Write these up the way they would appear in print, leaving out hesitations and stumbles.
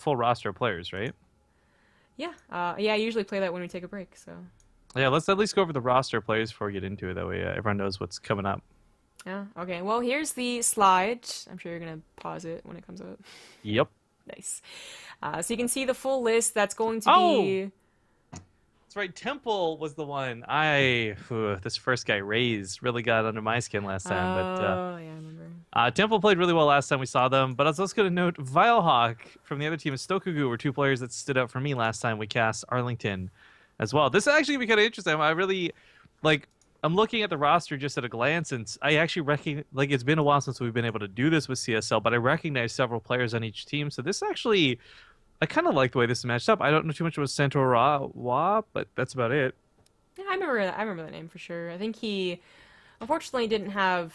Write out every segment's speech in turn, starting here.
full roster of players, right? Yeah. Yeah, I usually play that when we take a break, so. Yeah, let's at least go over the roster of players before we get into it. That way everyone knows what's coming up. Yeah, okay. Well, here's the slide. I'm sure you're gonna pause it when it comes up. Yep. Nice. So you can see the full list. That's going to Oh! be... That's right. Temple was the one. This first guy, Raze, really got under my skin last time. But Oh, yeah, I remember. Temple played really well last time we saw them. But I was also going to note Vilehawk from the other team and Stokugu were two players that stood out for me last time we cast Arlington as well. This is actually going to be kind of interesting. I really, like, I'm looking at the roster just at a glance, and I actually recognize, like, it's been a while since we've been able to do this with CSL, but I recognize several players on each team. So this actually... I kind of like the way this is matched up. I don't know too much about Centaur Ra, but that's about it. Yeah, I remember that name for sure. I think he unfortunately didn't have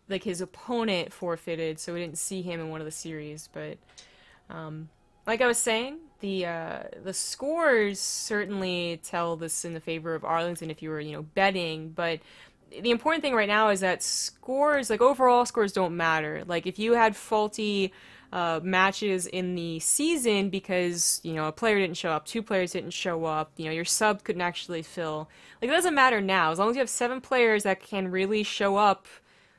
like his opponent forfeited, so we didn't see him in one of the series. But like I was saying, the scores certainly tell this in the favor of Arlington if you were betting. But the important thing right now is that scores, like overall scores, don't matter. Like if you had faulty matches in the season because a player didn't show up, two players didn't show up, your sub couldn't actually fill. Like it doesn't matter now. As long as you have 7 players that can really show up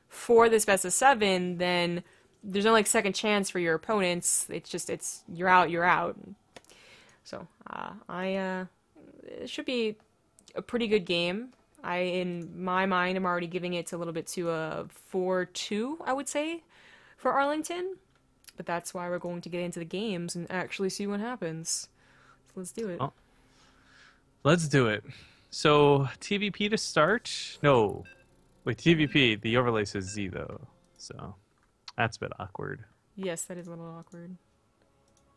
for this best of 7, then there's no like second chance for your opponents. It's you're out, you're out. So it should be a pretty good game. In my mind, I'm already giving it a little bit to a 4-2, I would say, for Arlington. But that's why we're going to get into the games and actually see what happens. So let's do it. Oh, let's do it. So, TVP to start? No. Wait, TVP, the overlay says Z, though. So, that's a bit awkward. Yes, that is a little awkward.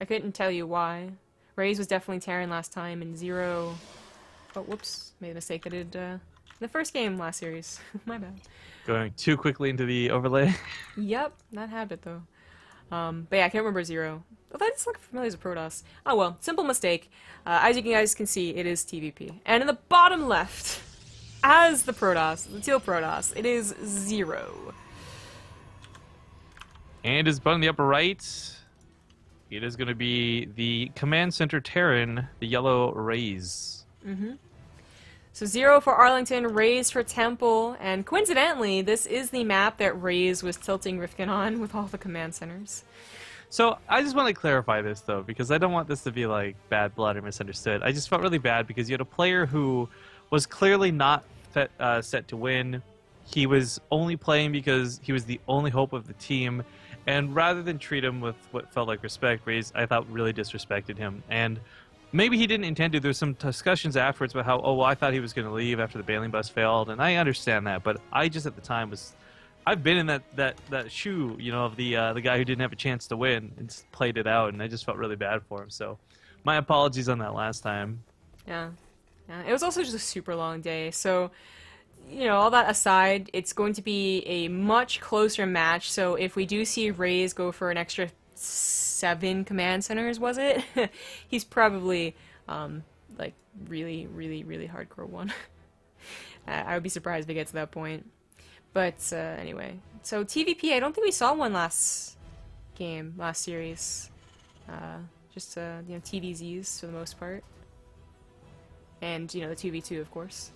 I couldn't tell you why. Raze was definitely Terran last time, and Zero... Oh, whoops. Made a mistake I did in the first game last series. My bad. Going too quickly into the overlay. Yep, that habit, though. But yeah, I can't remember Zero. Oh, that just looked familiar as a Protoss. Oh well, simple mistake. As you guys can see, it is TVP. And in the bottom left, as the Protoss, the teal Protoss, it is Zero. And his button in the upper right, it is going to be the Command Center Terran, the yellow Raze. So 0 for Arlington, Raze for Temple, and coincidentally, this is the map that Raze was tilting Rifkin on with all the command centers. So I just want to clarify this, though, because I don't want this to be like bad blood or misunderstood. I just felt really bad because you had a player who was clearly not set to win. He was only playing because he was the only hope of the team, and rather than treat him with what felt like respect, Raze, I thought, really disrespected him. And maybe he didn't intend to. There's some discussions afterwards about how, oh, well, I thought he was going to leave after the bailing bus failed, and I understand that, but I just at the time was, I've been in that shoe, of the guy who didn't have a chance to win and just played it out, and I just felt really bad for him. So, my apologies on that last time. Yeah, it was also just a super long day. So, all that aside, it's going to be a much closer match. So if we do see Raze go for an extra 7 command centers, was it? He's probably like really, really, really hardcore one. I would be surprised if it gets to that point. But anyway, so TVP, I don't think we saw one last series. Just TVZs for the most part, and the 2v2 of course.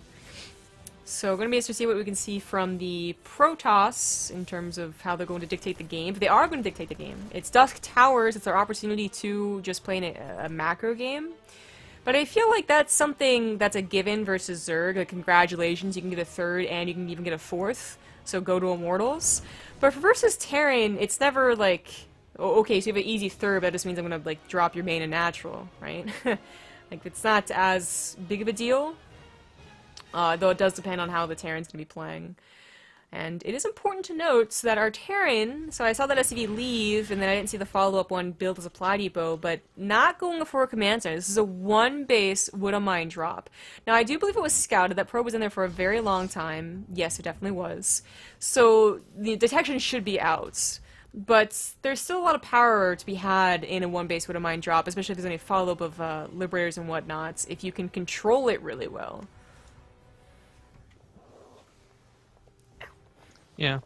So going to be interested to see what we can see from the Protoss in terms of how they're going to dictate the game. But they are going to dictate the game. It's Dusk Towers. It's our opportunity to just play a macro game. But I feel like that's something that's a given versus Zerg. Like, congratulations, you can get a 3rd and you can even get a 4th. So go to Immortals. But for versus Terran, it's never like, oh, okay, so you have an easy 3rd, but that just means I'm going to like drop your main and natural, right? Like, it's not as big of a deal. Though it does depend on how the Terran's going to be playing. And it is important to note that our Terran, so I saw that SCV leave, and then I didn't see the follow-up one build as a Supply Depot, but not going for a command center. This is a 1-base Widow Mine drop. Now, I do believe it was scouted. That probe was in there for a very long time. Yes, it definitely was. So the detection should be out. But there's still a lot of power to be had in a 1-base Widow Mine drop, especially if there's any follow-up of Liberators and whatnot, if you can control it really well. Yeah.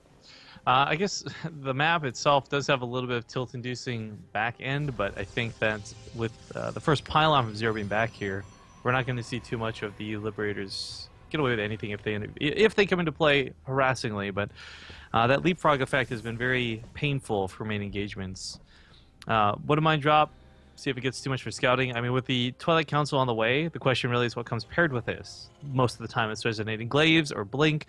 I guess the map itself does have a little bit of tilt-inducing back end, but I think that with the first pylon from Zero being back here, we're not going to see too much of the Liberators get away with anything if they come into play harassingly. But that leapfrog effect has been very painful for main engagements. Wouldn't mind drop. See if it gets too much for scouting. I mean, with the Twilight Council on the way, the question really is what comes paired with this. Most of the time, it's resonating glaives or blink.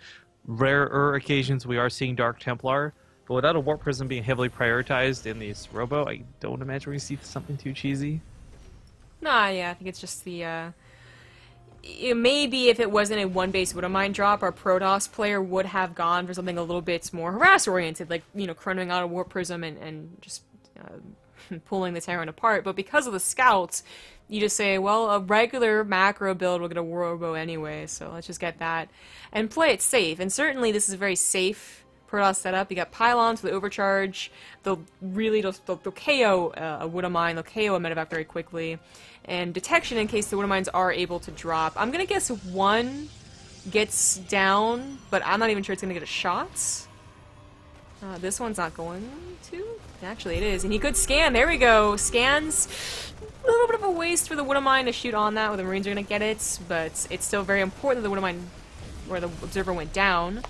Rarer occasions we are seeing Dark Templar, but without a Warp Prism being heavily prioritized in these Robo, I don't imagine we see something too cheesy. Nah, yeah, I think it's just the, maybe if it wasn't a one-base Widowmine drop, our Protoss player would have gone for something a little bit more harass-oriented, like, you know, chronoing out a Warp Prism and just pulling the Terran apart, but because of the Scouts, you just say, well, a regular macro build will get a Robo anyway, so let's just get that and play it safe. And certainly this is a very safe Protoss setup. You got pylons for the overcharge. They'll KO a Widowmine, they'll KO a medevac very quickly, and detection in case the Widowmines are able to drop. I'm gonna guess one gets down, but I'm not even sure it's gonna get a shot. This one's not going to. Actually, it is, and he could scan. There we go. Scans. A little bit of a waste for the Widowmine to shoot on that, where the Marines are going to get it, but it's still very important that the Widowmine, where the Observer went down.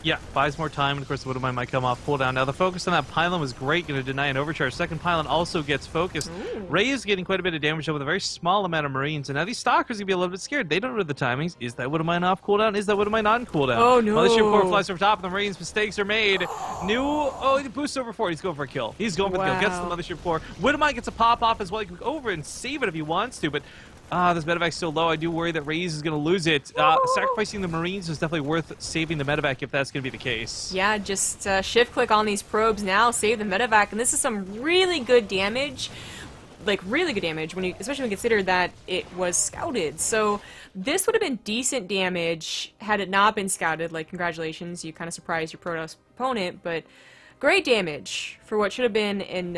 Yeah, buys more time, and of course the Widowmine might come off cooldown. Now the focus on that pylon was great, going to deny an overcharge. Second pylon also gets focused. Ooh. Ray is getting quite a bit of damage with a very small amount of Marines, and now these Stalkers are going to be a little bit scared. They don't know the timings. Is that Widowmine off cooldown? Is that Widowmine on cooldown? Oh no! Mothership Core flies over top, and the Marines' mistakes are made. He boosts over 4. He's going for a kill. He's going for the kill. Gets the Mothership Core. Widowmine gets a pop off as well. He can go over and save it if he wants to, but this medevac's still low. I do worry that Raze is going to lose it. Sacrificing the Marines is definitely worth saving the medevac if that's going to be the case. Yeah, just shift click on these probes now, save the medevac, and this is some really good damage. Like, really good damage, especially when you consider that it was scouted. So this would have been decent damage had it not been scouted. Like, congratulations, you kind of surprised your Protoss opponent, but great damage for what should have been in,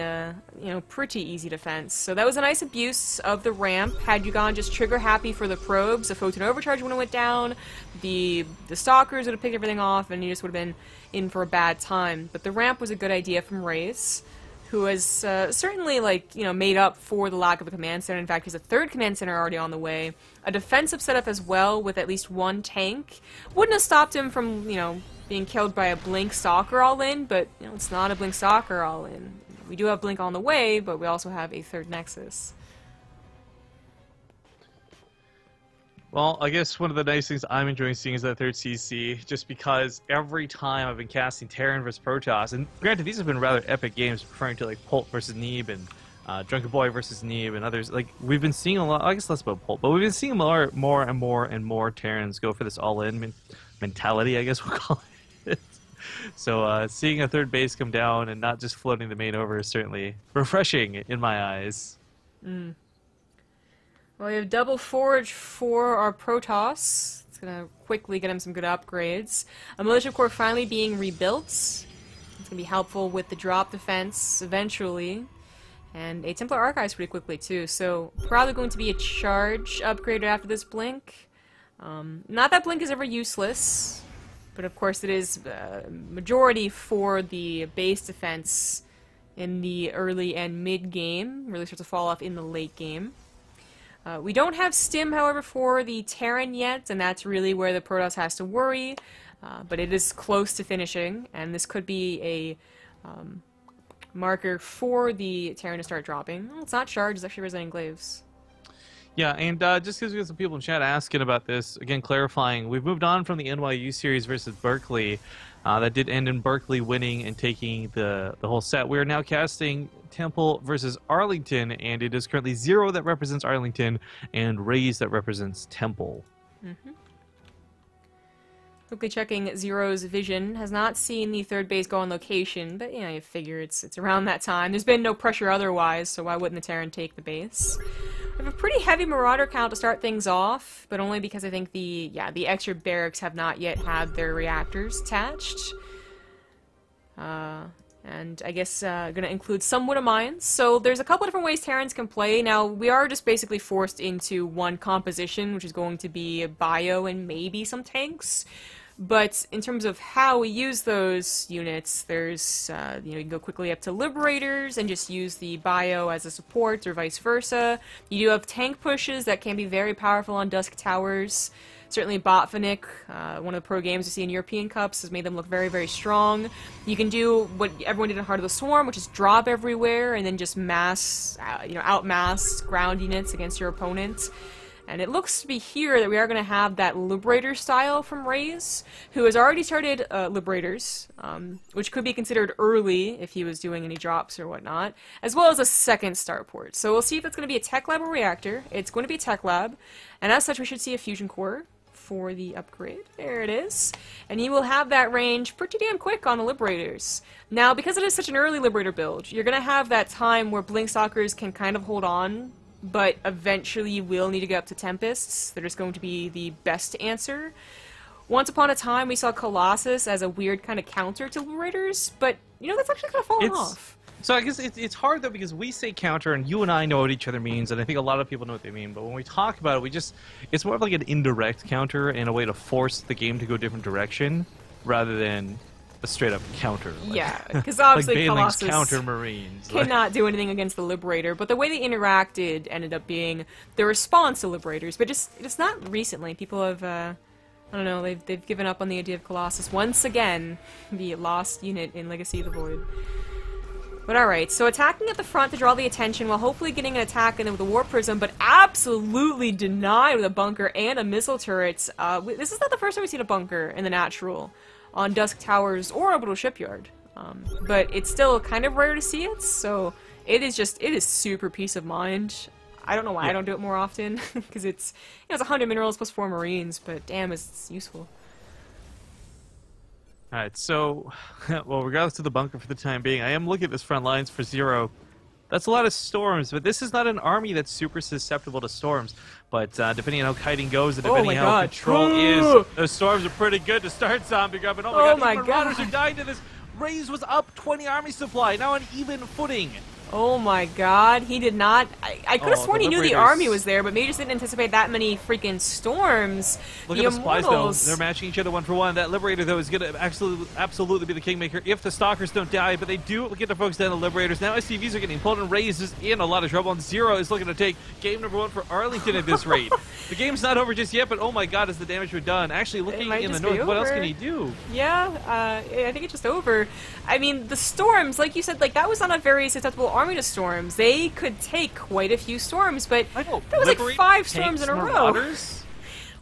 pretty easy defense. So that was a nice abuse of the ramp. Had you gone just trigger happy for the probes, the Photon Overcharge would have went down, the Stalkers would have picked everything off, and you just would have been in for a bad time. But the ramp was a good idea from Raze, who has certainly, made up for the lack of a command center. In fact, he's a third command center already on the way. A defensive setup as well with at least one tank. Wouldn't have stopped him from, being killed by a Blink Stalker all-in, but it's not a Blink Stalker all-in. We do have Blink on the way, but we also have a third Nexus. Well, I guess one of the nice things I'm enjoying seeing is that third CC, just because every time I've been casting Terran versus Protoss, and granted these have been rather epic games, referring to like Polt versus Neeb and Drunken Boy versus Neeb and others. Like, we've been seeing a lot, I guess less about Polt, but we've been seeing more and more Terrans go for this all-in mentality, I guess we'll call it. So seeing a third base come down and not just floating the main over is certainly refreshing in my eyes. Well, we have double forge for our Protoss. It's gonna quickly get him some good upgrades. A Militia Core finally being rebuilt. It's gonna be helpful with the drop defense eventually. And a Templar Archives pretty quickly too. So probably going to be a charge upgrade after this Blink. Not that Blink is ever useless, but of course it is majority for the base defense in the early and mid game. Really starts to fall off in the late game. We don't have Stim, however, for the Terran yet, and that's really where the Protoss has to worry. But it is close to finishing, and this could be a marker for the Terran to start dropping. Well, it's not charged, it's actually resonating glaives. Yeah, and just because we got some people in chat asking about this, again, clarifying, we've moved on from the NYU series versus Berkeley. That did end in Berkeley winning and taking the whole set. We are now casting Temple versus Arlington, and it is currently 0 that represents Arlington and Raze that represents Temple. Quickly checking Zero's vision. Has not seen the third base go on location, but you figure it's around that time. There's been no pressure otherwise, so why wouldn't the Terran take the base? We have a pretty heavy Marauder count to start things off, but only because I think the extra barracks have not yet had their reactors attached. And I guess gonna include some Widowmines. So there's a couple different ways Terrans can play. Now, we are just basically forced into one composition, which is going to be bio and maybe some tanks. But in terms of how we use those units, there's, you can go quickly up to Liberators and just use the bio as a support or vice versa. You do have tank pushes that can be very powerful on Dusk Towers. Certainly Botvinnik, one of the pro games we see in European Cups, has made them look very, very strong. You can do what everyone did in Heart of the Swarm, which is drop everywhere and then just mass, outmass ground units against your opponent. And it looks to be here that we are going to have that Liberator style from Raze, who has already started Liberators, which could be considered early if he was doing any drops or whatnot, as well as a second starport. So we'll see if it's going to be a Tech Lab or Reactor. It's going to be a Tech Lab, and as such we should see a Fusion Core for the upgrade. There it is. And you will have that range pretty damn quick on the Liberators. Now, because it is such an early Liberator build, you're going to have that time where Blink Stalkers can kind of hold on, but eventually you will need to get up to Tempests. They're just going to be the best answer. Once upon a time, we saw Colossus as a weird kind of counter to Liberators, but, that's actually kind of fallen off. So I guess it's hard, though, because we say counter, and you and I know what each other means, and I think a lot of people know what they mean, but when we talk about it, it's more of like an indirect counter and a way to force the game to go a different direction, rather than a straight-up counter. Yeah, because obviously like Colossus counter Marines cannot do anything against the Liberator, but the way they interacted ended up being the response to Liberators, but just not recently. People have, I don't know, they've given up on the idea of Colossus once again, the lost unit in Legacy of the Void. But alright, so attacking at the front to draw the attention while hopefully getting an attack in with a Warp Prism, but absolutely denied with a bunker and a missile turret. This is not the first time we've seen a bunker in the natural on Dusk Towers or Orbital Shipyard. But it's still kind of rare to see it, so it is super peace of mind. I don't know why I don't do it more often, because it's 100 minerals plus 4 Marines, but damn, it's useful. Alright, so, well, regardless of the bunker for the time being, I am looking at this front lines for Zero. That's a lot of storms, but this is not an army that's super susceptible to storms. But depending on how kiting goes and depending on how control is, those storms are pretty good to start zombie grubbing. Oh my god, Marauders are dying to this. Raze was up 20 army supply, now on even footing. Oh my god, he did not... I could have sworn he knew the army was there, but maybe just didn't anticipate that many freaking storms. Look at the supplies, though. They're matching each other 1 for 1. That Liberator, though, is going to absolutely be the Kingmaker if the Stalkers don't die, but they do get to focus down the Liberators. Now SCVs are getting pulled, and Raze is in a lot of trouble, and Zero is looking to take game number 1 for Arlington at this rate. The game's not over just yet, but oh my god, is the damage been done. Actually, looking in the north, what else can he do? Yeah, I think it's just over. I mean, the storms, like you said, that was not a very susceptible army to storms. They could take quite a few storms, but that was like 5 storms in a row.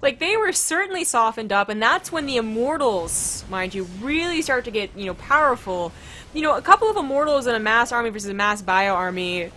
Like, they were certainly softened up, and that's when the Immortals, mind you, really start to get, powerful. A couple of Immortals in a mass army versus a mass bio army,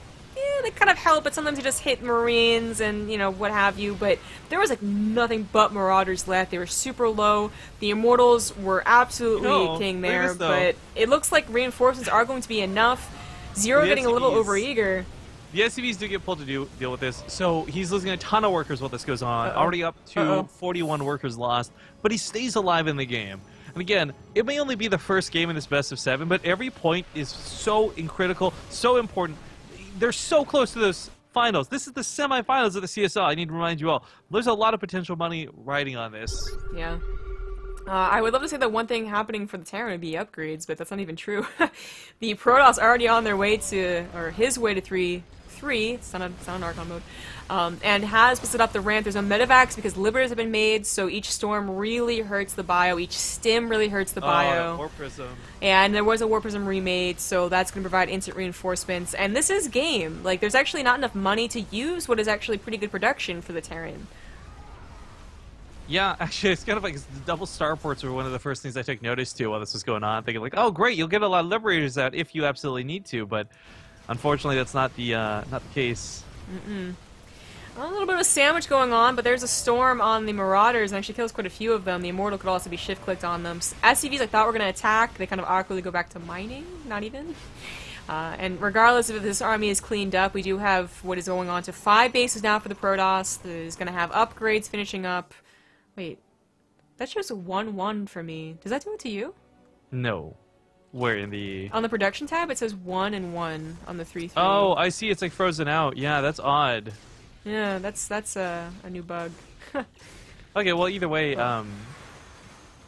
they kind of help, but sometimes you just hit Marines and, what have you, but there was, nothing but Marauders left. They were super low. The Immortals were absolutely king there, but it looks like reinforcements are going to be enough. Zero getting a little overeager. The SCVs do get pulled to deal with this, so he's losing a ton of workers while this goes on. Already up to 41 workers lost, but he stays alive in the game. And again, it may only be the first game in this best of 7, but every point is so critical, so important. They're so close to those finals. This is the semifinals of the CSL. I need to remind you all. There's a lot of potential money riding on this. Yeah. I would love to say that one thing happening for the Terran would be upgrades, but that's not even true. The Protoss are already on their way to, or his way to 3-3, it's not an Archon mode, and has busted up the ramp. There's no medevacs because Liberators have been made, so each storm really hurts the bio, each stim really hurts the bio. Warp Prism. And there was a Warp Prism remade, so that's going to provide instant reinforcements, and this is game. There's actually not enough money to use what is actually pretty good production for the Terran. Yeah, actually, it's kind of like the double starports were one of the first things I took notice to while this was going on, thinking oh great, you'll get a lot of Liberators out if you absolutely need to, but unfortunately that's not the case. A little bit of a sandwich going on, but there's a storm on the Marauders and actually kills quite a few of them. The Immortal could also be shift-clicked on them. SCVs I thought were going to attack, they kind of awkwardly go back to mining, not even. And regardless of if this army is cleaned up, we do have what is going on to 5 bases now for the Protoss. There's going to have upgrades finishing up. Wait, that shows a 1-1 for me. Does that do it to you? No. Where in the... On the production tab, it says 1 and 1 on the 3-3. Oh, I see. It's like frozen out. Yeah, that's odd. Yeah, that's a new bug. Okay, well, either way,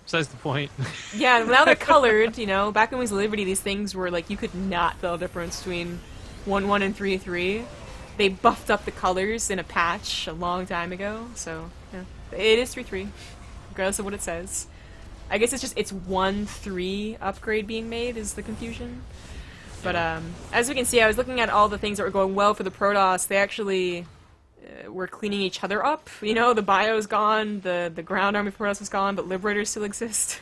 Besides the point. Yeah, now they're colored, you know. Back when it was Liberty, these things were like, you could not tell the difference between 1-1 and 3-3. They buffed up the colors in a patch a long time ago, so yeah. It is 3-3, regardless of what it says. I guess it's 1-3 upgrade being made is the confusion. But as we can see, I was looking at all the things that were going well for the Protoss. They actually were cleaning each other up. You know, the bio's gone, the ground army Protoss is gone, but Liberators still exist.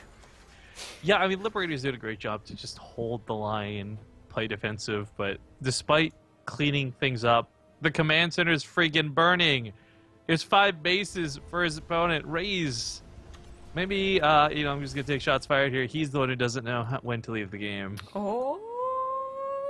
Yeah, I mean, Liberators did a great job to just hold the line, play defensive, but despite cleaning things up, the command center is freaking burning. There's 5 bases for his opponent. Raise. Maybe, you know, I'm just going to take shots fired here. He's the one who doesn't know when to leave the game. Oh,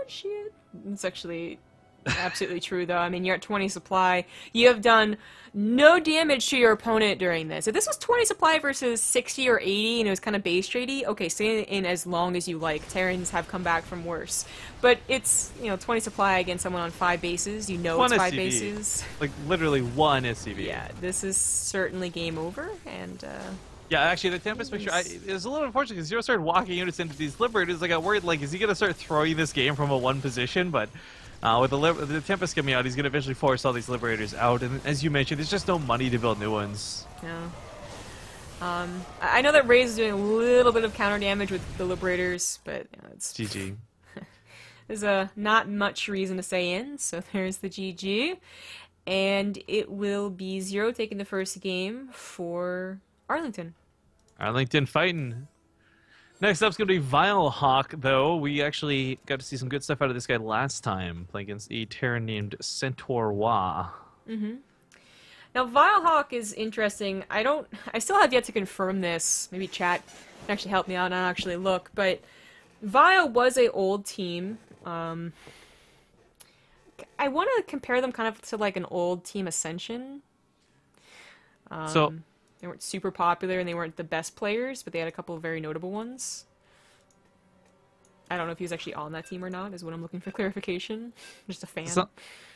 shit. It's actually absolutely true, though. I mean, you're at 20 supply. You have done no damage to your opponent during this. If this was 20 supply versus 60 or 80 and it was kind of base tradey, okay, stay in as long as you like. Terrans have come back from worse. But it's, you know, 20 supply against someone on 5 bases. You know it's 5 bases. Like, literally 1 SCV. Yeah, this is certainly game over, and... Yeah, actually, the Tempest picture, it was a little unfortunate because Zero started walking units into these Liberators. I got worried, like, is he going to start throwing this game from a 1 position? But with the Tempest coming out, he's going to eventually force all these Liberators out. And as you mentioned, there's just no money to build new ones. Yeah. I know that Raze is doing a little bit of counter damage with the Liberators, but you know, it's... GG. There's not much reason to stay in, so there's the GG. And it will be Zero taking the first game for Arlington. Arlington fighting. Next up's going to be Vilehawk, though. We actually got to see some good stuff out of this guy last time, playing against a Terran named Centaur-Wa. Mm-hmm. Now, Vilehawk is interesting. I still have yet to confirm this. Maybe chat can actually help me out and I'll actually look. But Vile was a old team. I want to compare them kind of to like an old Team Ascension. So... They weren't super popular and they weren't the best players, but they had a couple of very notable ones. I don't know if he was actually on that team or not, is what I'm looking for clarification. Just a fan.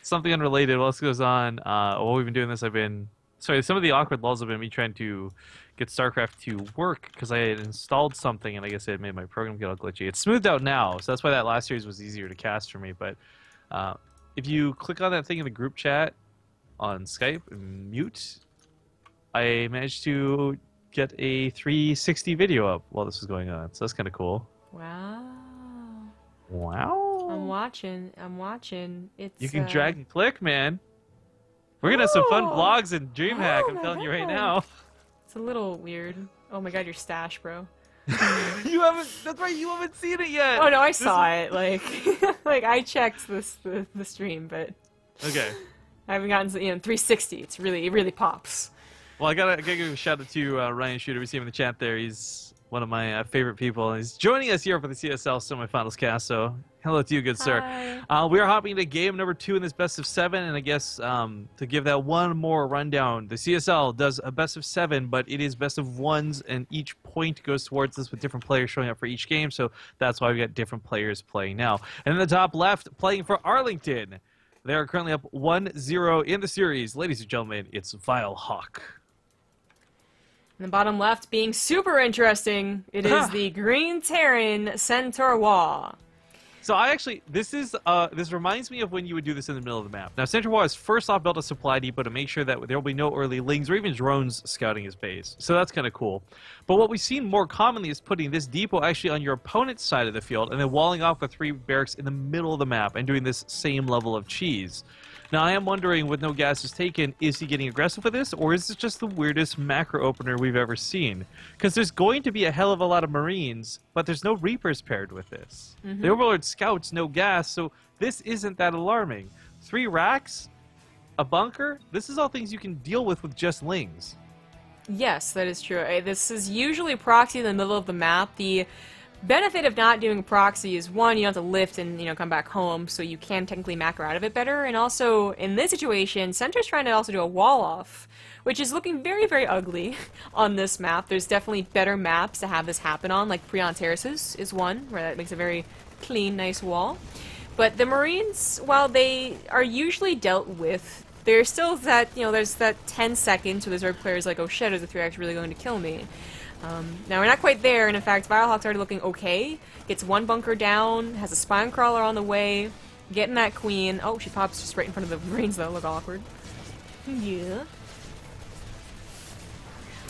Something unrelated while this goes on. While we've been doing this, some of the awkward lulls have been me trying to get Starcraft to work because I had installed something and I guess it made my program get all glitchy. It's smoothed out now, so that's why that last series was easier to cast for me. But if you click on that thing in the group chat on Skype and mute, I managed to get a 360 video up while this was going on, so that's kind of cool. Wow. Wow. I'm watching. It's you can drag and click, man. We're gonna have some fun vlogs in DreamHack, I'm telling you right now. It's a little weird. Oh my god, your stash, bro. That's right, you haven't seen it yet. Oh no, I saw it. Like, like I checked the stream, but okay. I haven't gotten to, 360. It really pops. Well, I gotta give a shout out to Ryan Shooter. We see him in the chat there. He's one of my favorite people. He's joining us here for the CSL semifinals cast. So hello to you, good sir. We are hopping into game number 2 in this best of 7, and I guess to give that one more rundown, the CSL does a best of 7, but it is best of 1s, and each point goes towards this with different players showing up for each game. So that's why we got different players playing now. And in the top left, playing for Arlington, they are currently up 1-0 in the series. Ladies and gentlemen, it's Vilehawk. In the bottom left, being super interesting, it is the Green Terran Centaur-Wa. So this reminds me of when you would do this in the middle of the map. Now, Centaur-Wa has first off built a supply depot to make sure that there will be no early lings or even drones scouting his base. So that's kind of cool. But what we've seen more commonly is putting this depot actually on your opponent's side of the field and then walling off with 3 barracks in the middle of the map and doing this same level of cheese. Now, I am wondering, with no gas is taken, is he getting aggressive with this, or is this just the weirdest macro opener we've ever seen? Because there's going to be a hell of a lot of Marines, but there's no Reapers paired with this. The Overlord Scouts, no gas, so this isn't that alarming. 3 racks, a bunker, this is all things you can deal with just lings. Yes, that is true. This is usually proxy in the middle of the map. The benefit of not doing proxy is, one, you don't have to lift and come back home, so you can technically macro out of it better. And also, in this situation, Center's trying to also do a wall off, which is looking very, very ugly on this map. There's definitely better maps to have this happen on, like Prion Terraces is one, where that makes a very clean, nice wall. But the Marines, while they are usually dealt with, there's still that, there's that 10 seconds where the Zerg player's like, oh shit, is the 3X really going to kill me? Now we're not quite there, and in fact, Firehawk's already looking okay. Gets one bunker down, has a spine crawler on the way, getting that queen. Oh, she pops just right in front of the Marines though, look awkward. Yeah.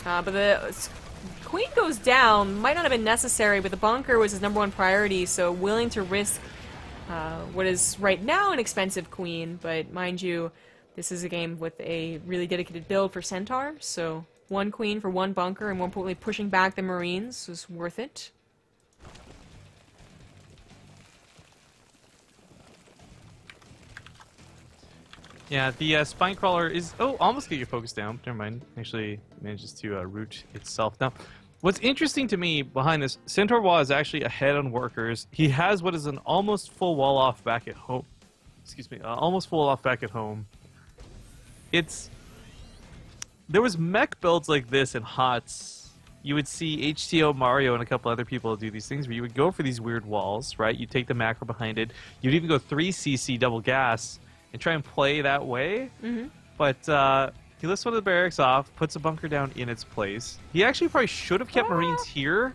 But the queen goes down, might not have been necessary, but the bunker was his #1 priority, so willing to risk what is right now an expensive queen, but mind you, this is a game with a really dedicated build for Centaur, so one queen for one bunker, and more importantly, pushing back the Marines was worth it. Yeah, the spine crawler is... Oh, almost get your focus down. Never mind. Actually manages to root itself. Now, what's interesting to me behind this, Centaur Wall is actually ahead on workers. He has what is an almost full wall off back at home. Excuse me, almost full off back at home. It's... There was mech builds like this in HOTS. You would see HTO, Mario, and a couple other people do these things where you would go for these weird walls, right? You take the macro behind it. You'd even go 3cc double gas and try and play that way. But he lifts one of the barracks off, puts a bunker down in its place. He actually probably should have kept Marines here.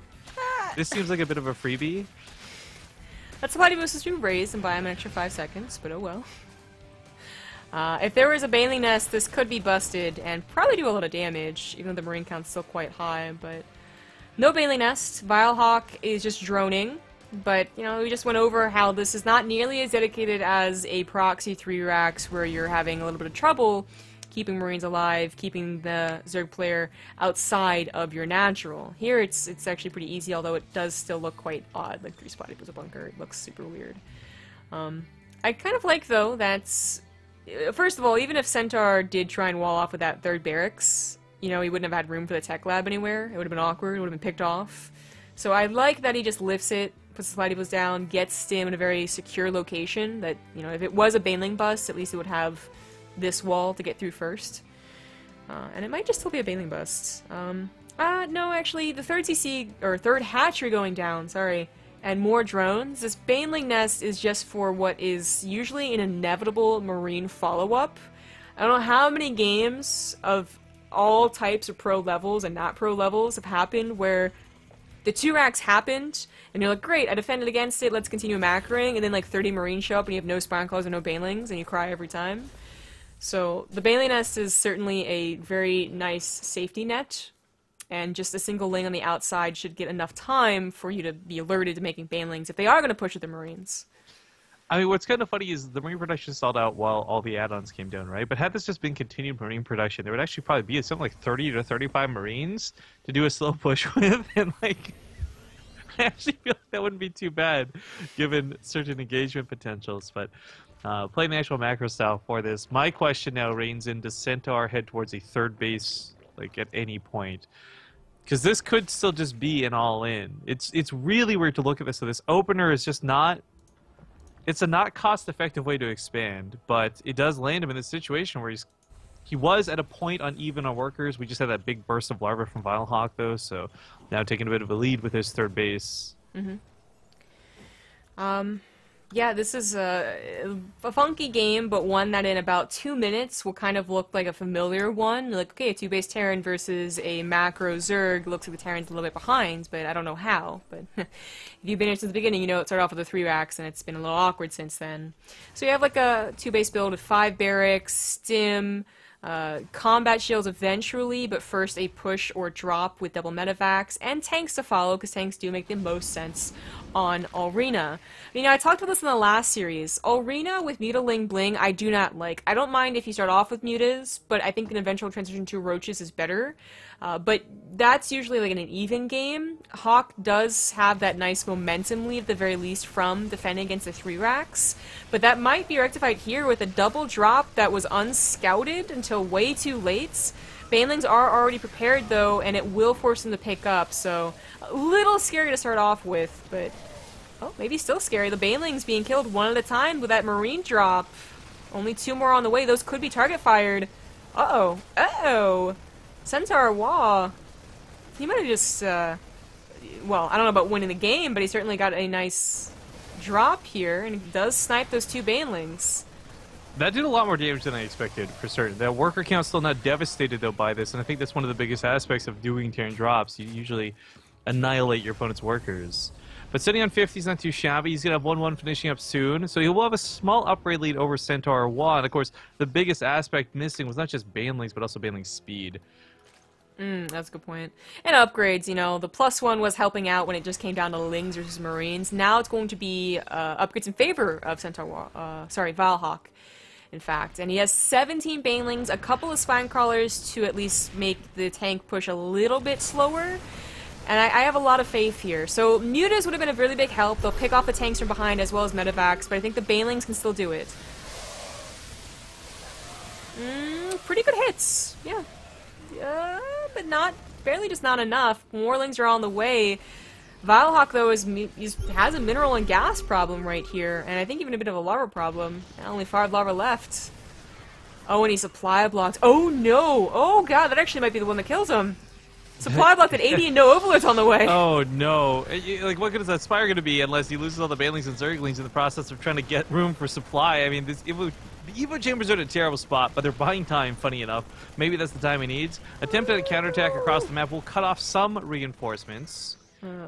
This seems like a bit of a freebie. That's why he was supposed to be raised and buy him an extra 5 seconds, but oh well. If there was a Baneling Nest, this could be busted and probably do a lot of damage, even though the Marine count's still quite high, but no Baneling Nest. Vilehawk is just droning, but, you know, we just went over how this is not nearly as dedicated as a proxy 3-racks where you're having a little bit of trouble keeping Marines alive, keeping the Zerg player outside of your natural. Here it's actually pretty easy, although it does still look quite odd, like 3-spotted was a bunker. It looks super weird. I kind of like, though, that's... First of all, even if Centaur did try and wall off with that 3rd barracks, you know, he wouldn't have had room for the tech lab anywhere. It would have been awkward. It would have been picked off. So I like that he just lifts it, puts the slidey blows down, gets Stim in a very secure location that, you know, if it was a Baneling bust, at least it would have this wall to get through first. And it might just still be a Baneling bust. No, actually, the 3rd CC, or 3rd hatchery going down, sorry, and more drones. This Baneling Nest is just for what is usually an inevitable Marine follow-up. I don't know how many games of all types of pro levels and not pro levels have happened where the 2-racks happened, and you're like, great, I defended against it, let's continue macroing, and then like 30 Marines show up and you have no Spine Claws and no Banelings, and you cry every time. So the Baneling Nest is certainly a very nice safety net, and just a single Ling on the outside should get enough time for you to be alerted to making Banelings if they are going to push at the Marines. I mean, what's kind of funny is the Marine production stalled out while all the add-ons came down, right? But had this just been continued Marine production, there would actually probably be something like 30 to 35 Marines to do a slow push with, and like, I actually feel like that wouldn't be too bad, given certain engagement potentials. But playing the actual macro style for this, my question now reigns in: does Centaur head towards a 3rd base, like at any point? Because this could still just be an all-in. It's really weird to look at this. So this opener is just not... It's a not cost-effective way to expand, but it does land him in this situation where he was at a point on even on workers. We just had that big burst of larva from Vilehawk, though, so now taking a bit of a lead with his 3rd base. Yeah, this is a funky game, but one that in about 2 minutes will kind of look like a familiar one. Like, okay, a 2-base Terran versus a macro Zerg. Looks like the Terran's a little bit behind, but I don't know how. But if you've been here since the beginning, you know it started off with the 3-racks, and it's been a little awkward since then. So you have like a 2-base build with 5 barracks, Stim, combat shields eventually, but first a push or drop with double medevacs, and tanks to follow, because tanks do make the most sense on Arena. You know, I talked about this in the last series. Arena with Mutaling Bling, I do not like. I don't mind if you start off with Mutas, but I think an eventual transition to Roaches is better. But that's usually like in an even game. Hawk does have that nice momentum lead at the very least from defending against the 3-racks, but that might be rectified here with a double drop that was unscouted until way too late. Banelings are already prepared though, and it will force them to pick up, so a little scary to start off with, but oh, maybe still scary. The Banelings being killed one at a time with that Marine drop. Only 2 more on the way. Those could be target fired. Uh-oh. Uh-oh. Centaur Wah. He might have just, well, I don't know about winning the game, but he certainly got a nice drop here, and he does snipe those 2 Banelings. That did a lot more damage than I expected, for certain. The worker count's still not devastated, though, by this, and I think that's one of the biggest aspects of doing turn drops. You usually annihilate your opponent's workers. But sitting on 50 is not too shabby. He's going to have 1-1 finishing up soon, so he will have a small upgrade lead over Centaur 1. Of course, the biggest aspect missing was not just banelings, but also banelings speed. That's a good point. And upgrades, you know, the +1 was helping out when it just came down to Lings versus Marines. Now it's going to be upgrades in favor of Valhawk, in fact. And he has 17 banelings, a couple of spine crawlers to at least make the tank push a little bit slower. And I have a lot of faith here. So mutas would have been a really big help. They'll pick off the tanks from behind as well as medevacs, but I think the banelings can still do it. Pretty good hits. Yeah. But barely just not enough. Warlings are on the way. Valhawk, though, has a mineral and gas problem right here, and I think even a bit of a lava problem. Only 5 lava left. Oh, and he supply blocked. Oh, no! Oh, God, that actually might be the one that kills him. Supply blocked at 80 and no overlords on the way. Oh, no. Like, what good is that Spire going to be unless he loses all the banelings and zerglings in the process of trying to get room for supply? I mean, the Evo Chambers are in a terrible spot, but they're buying time, funny enough. Maybe that's the time he needs. Attempt at a counterattack across the map will cut off some reinforcements.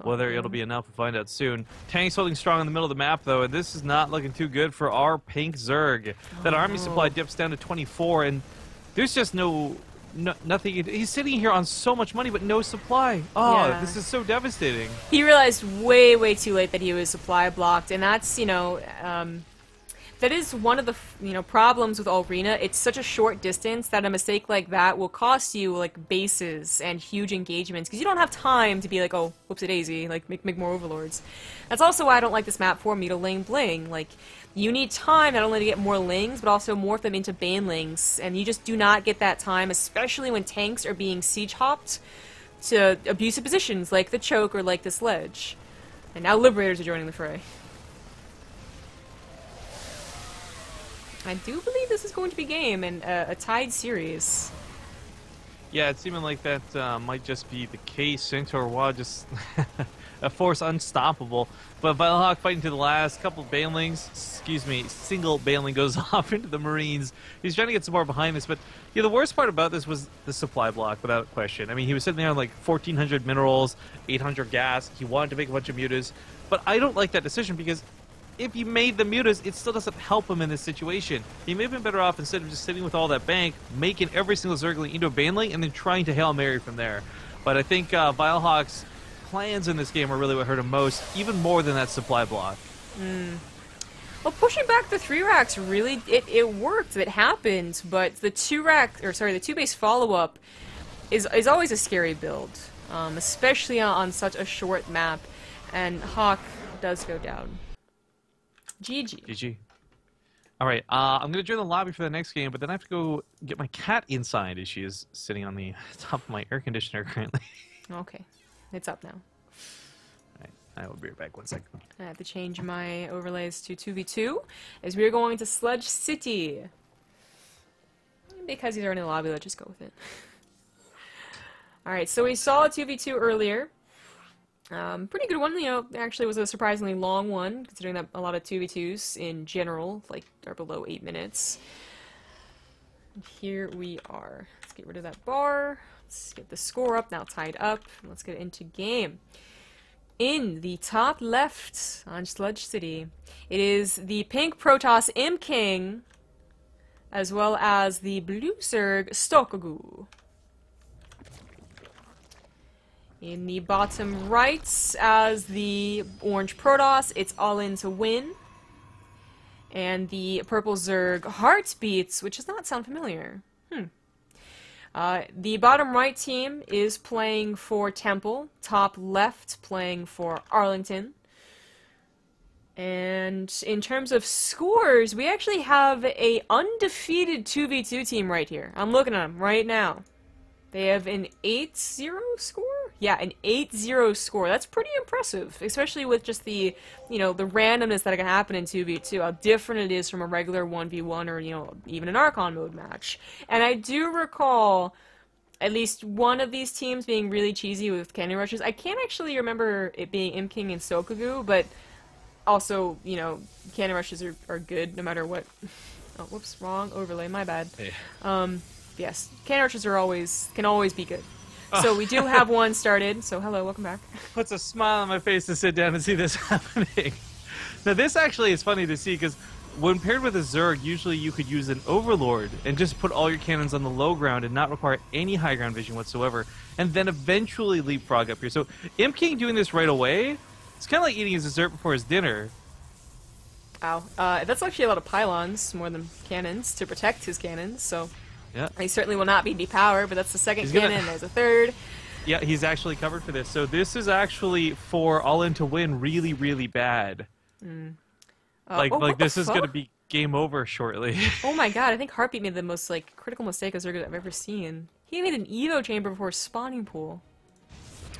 Whether it'll be enough, we'll find out soon. Tanks holding strong in the middle of the map, though, and this is not looking too good for our pink Zerg. That army supply dips down to 24, and there's just nothing. He's sitting here on so much money, but no supply. Oh, yeah. This is so devastating. He realized way, way too late that he was supply blocked, and that's, you know, that is one of the, problems with Arena. It's such a short distance that a mistake like that will cost you, like, bases and huge engagements, because you don't have time to be like, oh, whoopsie-daisy, like, make more overlords. That's also why I don't like this map for Mutaling Bling. Like, you need time not only to get more lings, but also morph them into banelings, and you just do not get that time, especially when tanks are being siege-hopped to abusive positions, like the choke or like this ledge. And now Liberators are joining the fray. I do believe this is going to be game and a tied series. Yeah, it's seeming like that might just be the case. Centaur Wa just a force unstoppable. But Valhawk fighting to the last. Couple banelings, single baneling goes off into the Marines. He's trying to get some more behind this, but yeah, the worst part about this was the supply block, without question. I mean, he was sitting there on like 1,400 minerals, 800 gas. He wanted to make a bunch of mutas, but I don't like that decision because if he made the mutas, it still doesn't help him in this situation. He may have been better off instead of just sitting with all that bank, making every single Zergling into a baneling, and then trying to Hail Mary from there. But I think Valhawk's plans in this game are really what hurt him most, even more than that supply block. Well, pushing back the 3-racks really, it worked, it happened, but the 2-base follow-up is always a scary build, especially on such a short map, and Hawk does go down. GG. GG. Alright, I'm going to join the lobby for the next game, but then I have to go get my cat inside as she is sitting on the top of my air conditioner currently. Okay. It's up now. Alright, I will be right back. 1 second. I have to change my overlays to 2v2, as we are going to Sludge City. Because he's already in the lobby, let's just go with it. Alright, so we saw a 2v2 earlier. Pretty good one, actually was a surprisingly long one, considering that a lot of 2v2s in general, like, are below 8 minutes. And here we are. Let's get rid of that bar. Let's get the score up, now tied up. Let's get into game. In the top left on Sludge City, it is the pink Protoss King, as well as the blue Zerg Stokogu. In the bottom right, as the orange Protoss, it's all in to win. And the purple Zerg Heartbeats, which does not sound familiar. The bottom right team is playing for Temple, top left playing for Arlington. And in terms of scores, we actually have a undefeated 2v2 team right here. I'm looking at them right now. They have an 8-0 score? Yeah, an 8-0 score. That's pretty impressive, especially with just the, the randomness that can happen in 2v2, how different it is from a regular 1v1 or, even an Archon mode match. And I do recall at least one of these teams being really cheesy with cannon rushes. I can't actually remember it being King and Sokogu, but also, cannon rushes are good no matter what Oh, whoops, wrong overlay, my bad. Hey. Yes, cannon archers can always be good. So we do have one started, so hello, welcome back. Puts a smile on my face to sit down and see this happening. Now this actually is funny to see because when paired with a Zerg, usually you could use an Overlord and just put all your cannons on the low ground and not require any high ground vision whatsoever, and then eventually leapfrog up here. So Imp King doing this right away, it's kind of like eating his dessert before his dinner. Wow, that's actually a lot of pylons, more than cannons, to protect his cannons, so... Yeah. He certainly will not be depowered, but that's the second cannon, there's a third. Yeah, he's actually covered for this. So this is actually for All In to win really, really bad. Like this is going to be game over shortly. Oh my god, I think Heartbeat made the most like critical mistake I've ever seen. He made an Evo chamber before spawning pool.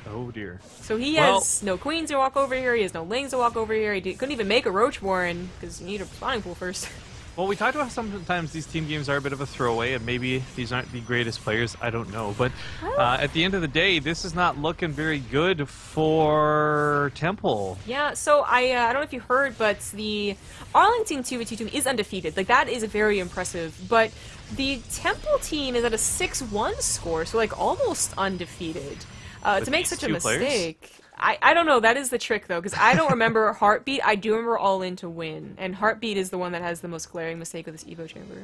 Oh dear. So he has no queens to walk over here, he has no lings to walk over here, he couldn't even make a Roach Warren, because you need a spawning pool first. Well, we talked about sometimes these team games are a bit of a throwaway, and maybe these aren't the greatest players. I don't know. But at the end of the day, this is not looking very good for Temple. Yeah, so I don't know if you heard, but the Arlington 2v2 team is undefeated. Like, that is very impressive. But the Temple team is at a 6-1 score, so, like, almost undefeated. To make such a mistake... I don't know, that is the trick though, because I don't remember Heartbeat, I do remember All In to win, and Heartbeat is the one that has the most glaring mistake with this Evo chamber.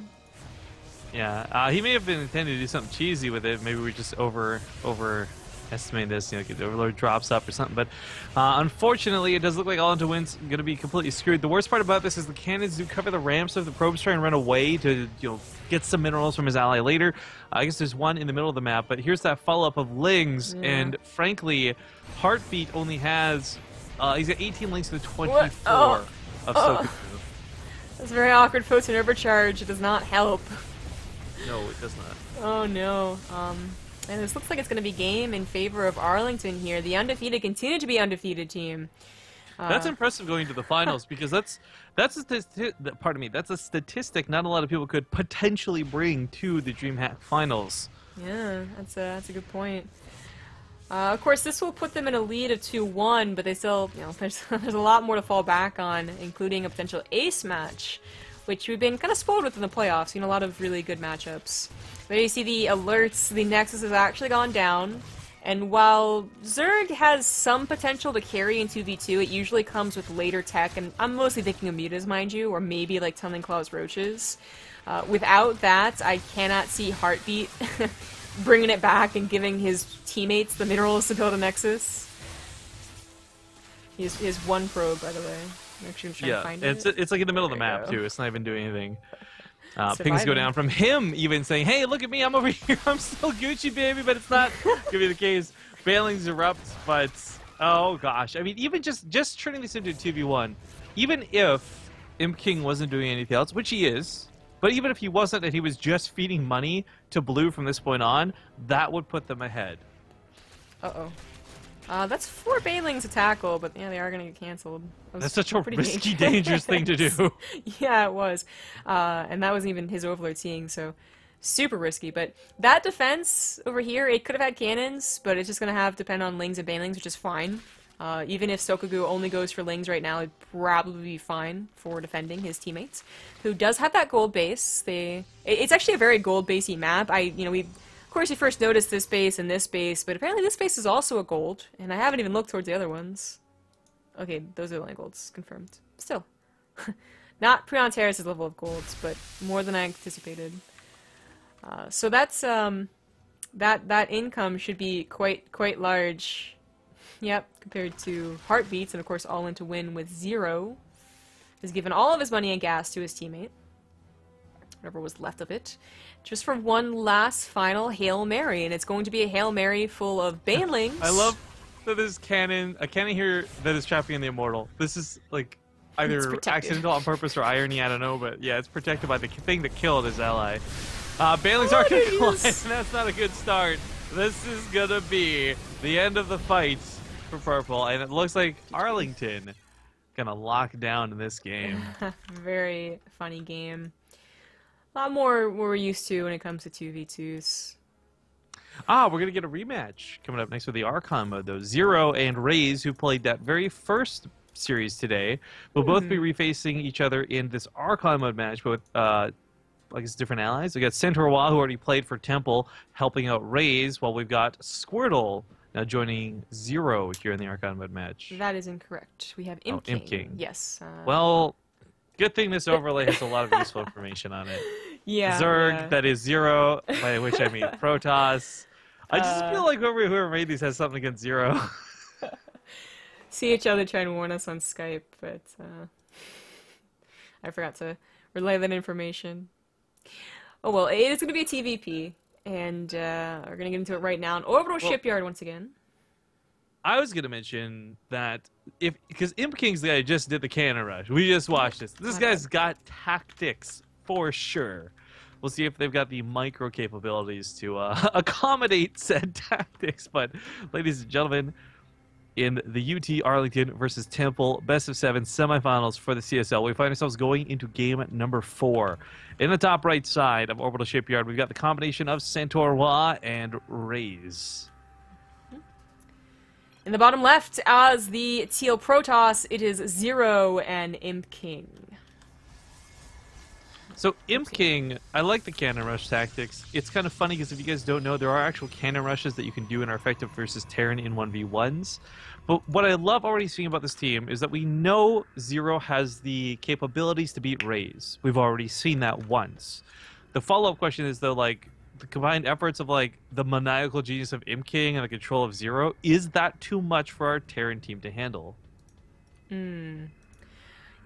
Yeah, he may have been intended to do something cheesy with it, maybe we just overestimate this, you know, the Overlord drops up or something, but unfortunately it does look like All In to win's going to be completely screwed. The worst part about this is the cannons do cover the ramps if the probes try and run away to, you know, get some minerals from his ally later. I guess there's one in the middle of the map, but here's that follow-up of Lings, and frankly, Heartbeat only has, he's got 18 links to 24 of SC2. That's very awkward. Photon overcharge. It does not help. No, it does not. Oh no. And this looks like it's going to be game in favor of Arlington here. The undefeated continue to be undefeated team. That's impressive going to the finals because that's a statistic not a lot of people could potentially bring to the DreamHack finals. Yeah, that's a good point. Of course, this will put them in a lead of 2-1, but they still, you know, there's a lot more to fall back on, including a potential ace match, which we've been kind of spoiled with in the playoffs. Seen a lot of really good matchups. There you see the alerts. The Nexus has actually gone down, and while Zerg has some potential to carry in 2v2, it usually comes with later tech, and I'm mostly thinking of mutas, mind you, or maybe like Tunneling Claws Roaches. Without that, I cannot see Heartbeat bringing it back and giving his teammates the minerals to build a Nexus. He has one probe, by the way. I'm actually trying to find it. It's like in the middle of the map, too. It's not even doing anything. Pings go down from him even saying, hey, look at me, I'm over here, I'm still Gucci, baby, but it's not going to be the case. Failings erupt, but, oh gosh. I mean, even just turning this into a 2v1, even if Imp King wasn't doing anything else, which he is, but even if he wasn't and he was just feeding money to Blue from this point on, that would put them ahead. Uh-oh. That's 4 Banelings to tackle, but yeah, they are going to get cancelled. That's such a risky, dangerous thing to do. Yeah, it was. And that wasn't even his Overlord seeing, so super risky. But that defense over here, it could have had cannons, but it's just going to have to depend on Lings and Banelings, which is fine. Even if Sokogu only goes for Lings right now, it'd probably be fine for defending his teammates, who does have that gold base. It's actually a very gold basey map. Of course, you first noticed this base and this base, but apparently this base is also a gold, and I haven't even looked towards the other ones. Okay, those are the only golds, confirmed. Still. Not Prion Terrace's level of golds, but more than I anticipated. So that's, that income should be quite large. Yep, compared to Heartbeats, and of course All In to win with 0. Has given all of his money and gas to his teammate. Whatever was left of it. Just for one last final Hail Mary, and it's going to be a Hail Mary full of Banelings. I love that there's a cannon here that is trapping the Immortal. This is, like, either accidental on purpose or irony, I don't know, but yeah, it's protected by the thing that killed his ally. Banelings are going to climb, and that's not a good start. This is going to be the end of the fight for Purple, and it looks like Arlington gonna lock down in this game. Very funny game. A lot more we're used to when it comes to 2v2s. We're going to get a rematch coming up next with the Archon mode, though. Zero and Raze, who played that very first series today, will both be refacing each other in this Archon mode match, but with I guess, different allies. We got Centaur Wa, who already played for Temple, helping out Raze, while we've got Squirtle now joining Zero here in the Archon Mode match. That is incorrect. We have Imp King. Imp King. Yes. Well, good thing this overlay has a lot of useful information on it. Yeah. Zerg, yeah. that is Zero, by which I mean Protoss. I just feel like whoever made these has something against Zero. See each other try and warn us on Skype, but I forgot to relay that information. Oh well, it is going to be a TVP, and we're going to get into it right now. An orbital shipyard once again. I was going to mention that because Imp King's the guy who just did the cannon rush. We just watched this. This guy's got tactics for sure. We'll see if they've got the micro capabilities to accommodate said tactics. But, ladies and gentlemen, in the UT Arlington versus Temple best of 7 semifinals for the CSL, we find ourselves going into game number 4. In the top right side of Orbital Shipyard, we've got the combination of Centaur Wa and Raze. In the bottom left, as the Teal Protoss, it is Zero and Imp King. So Imp King, I like the cannon rush tactics. It's kind of funny because if you guys don't know, there are actual cannon rushes that you can do in our effective versus Terran in 1v1s. But what I love already seeing about this team is that we know Zero has the capabilities to beat Raze. We've already seen that once. The follow-up question is, though, like, the combined efforts of, like, the maniacal genius of Imp King and the control of Zero, is that too much for our Terran team to handle? You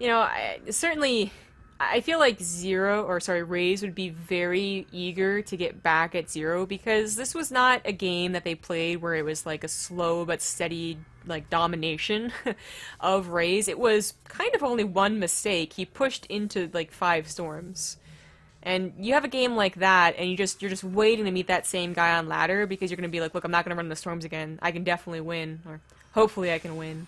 know, certainly... I feel like Raze would be very eager to get back at Zero, because this was not a game that they played where it was like a slow but steady like domination of Raze. It was kind of only one mistake. He pushed into like 5 storms. And you have a game like that and you're just waiting to meet that same guy on ladder, because you're going to be like, look, I'm not going to run the storms again. I can definitely win, or hopefully I can win.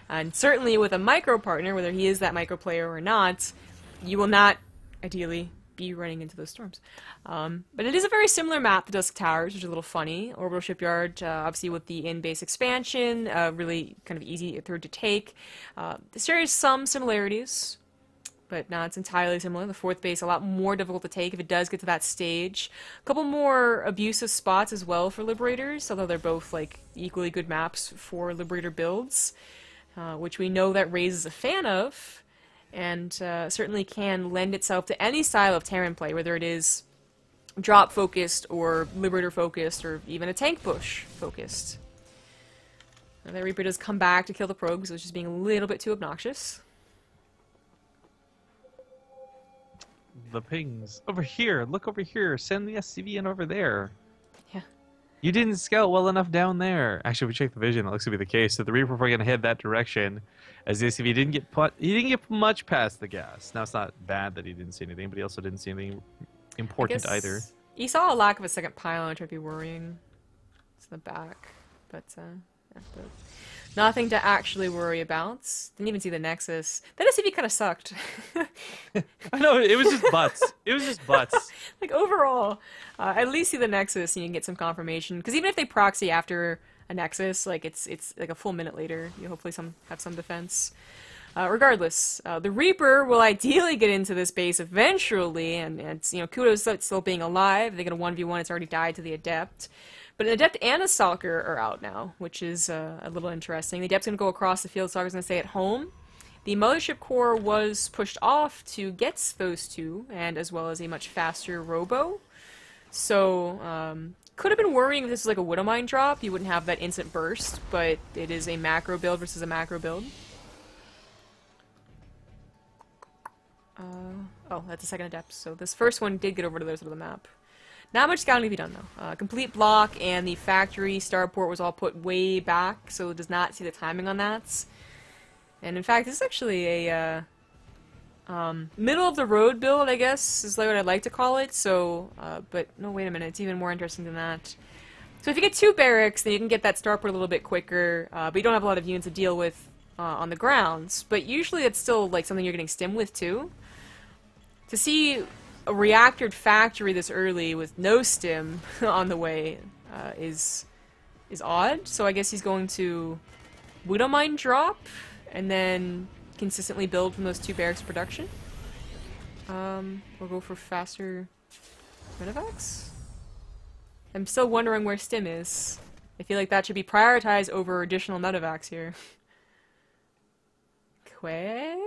And certainly with a micro partner, whether he is that micro player or not, you will not, ideally, be running into those storms. But it is a very similar map to Dusk Towers, which is a little funny. Orbital Shipyard, obviously with the in-base expansion, really kind of easy third to take. The shares some similarities, but not it's entirely similar. The 4th base, a lot more difficult to take if it does get to that stage. A couple more abusive spots as well for Liberators, although they're both like equally good maps for Liberator builds, which we know that Raze is a fan of. And certainly can lend itself to any style of Terran play, whether it is drop-focused or Liberator-focused or even a tank push-focused. And the Reaper does come back to kill the Probe, so it's just being a little bit too obnoxious. The pings. Over here! Look over here! Send the SCV in over there! Yeah. You didn't scout well enough down there! Actually, if we check the vision, it looks to be the case. So the Reaper probably going to head that direction, as the SCV didn't get much past the gas. Now, it's not bad that he didn't see anything, but he also didn't see anything important either. He saw a lack of a second pylon, which might be worrying. It's in the back, but nothing to actually worry about. Didn't even see the Nexus. That SCV kind of sucked. I know, it was just butts. It was just butts. Like, overall, at least see the Nexus and you can get some confirmation. Because even if they proxy after a Nexus, like, it's like a full minute later, you hopefully have some defense. Regardless, the Reaper will ideally get into this base eventually, and it's, you know, kudos to it still being alive. They get a 1v1, it's already died to the Adept. But an Adept and a Stalker are out now, which is a little interesting. The Adept's going to go across the field, Stalker's going to stay at home. The Mothership Core was pushed off to get those two, and as well as a much faster Robo. So, could have been worrying if this was like a Widowmine drop. You wouldn't have that instant burst, but it is a macro build versus a macro build. Oh, that's a second Adept. So this first one did get over to the other side of the map. Not much scouting to be done, though. Complete block, and the factory starport was all put way back, so it does not see the timing on that. And in fact, this is actually a middle-of-the-road build, I guess, is like what I'd like to call it. So, but no, wait a minute, it's even more interesting than that. So if you get 2 barracks, then you can get that starport a little bit quicker, but you don't have a lot of units to deal with on the grounds. But usually it's still like something you're getting stim with, too. To see a reactored factory this early with no stim on the way is odd. So I guess he's going to Widowmine drop and then consistently build from those 2 barracks production. We'll go for faster medevacs? I'm still wondering where Stim is. I feel like that should be prioritized over additional medevacs here. Quay?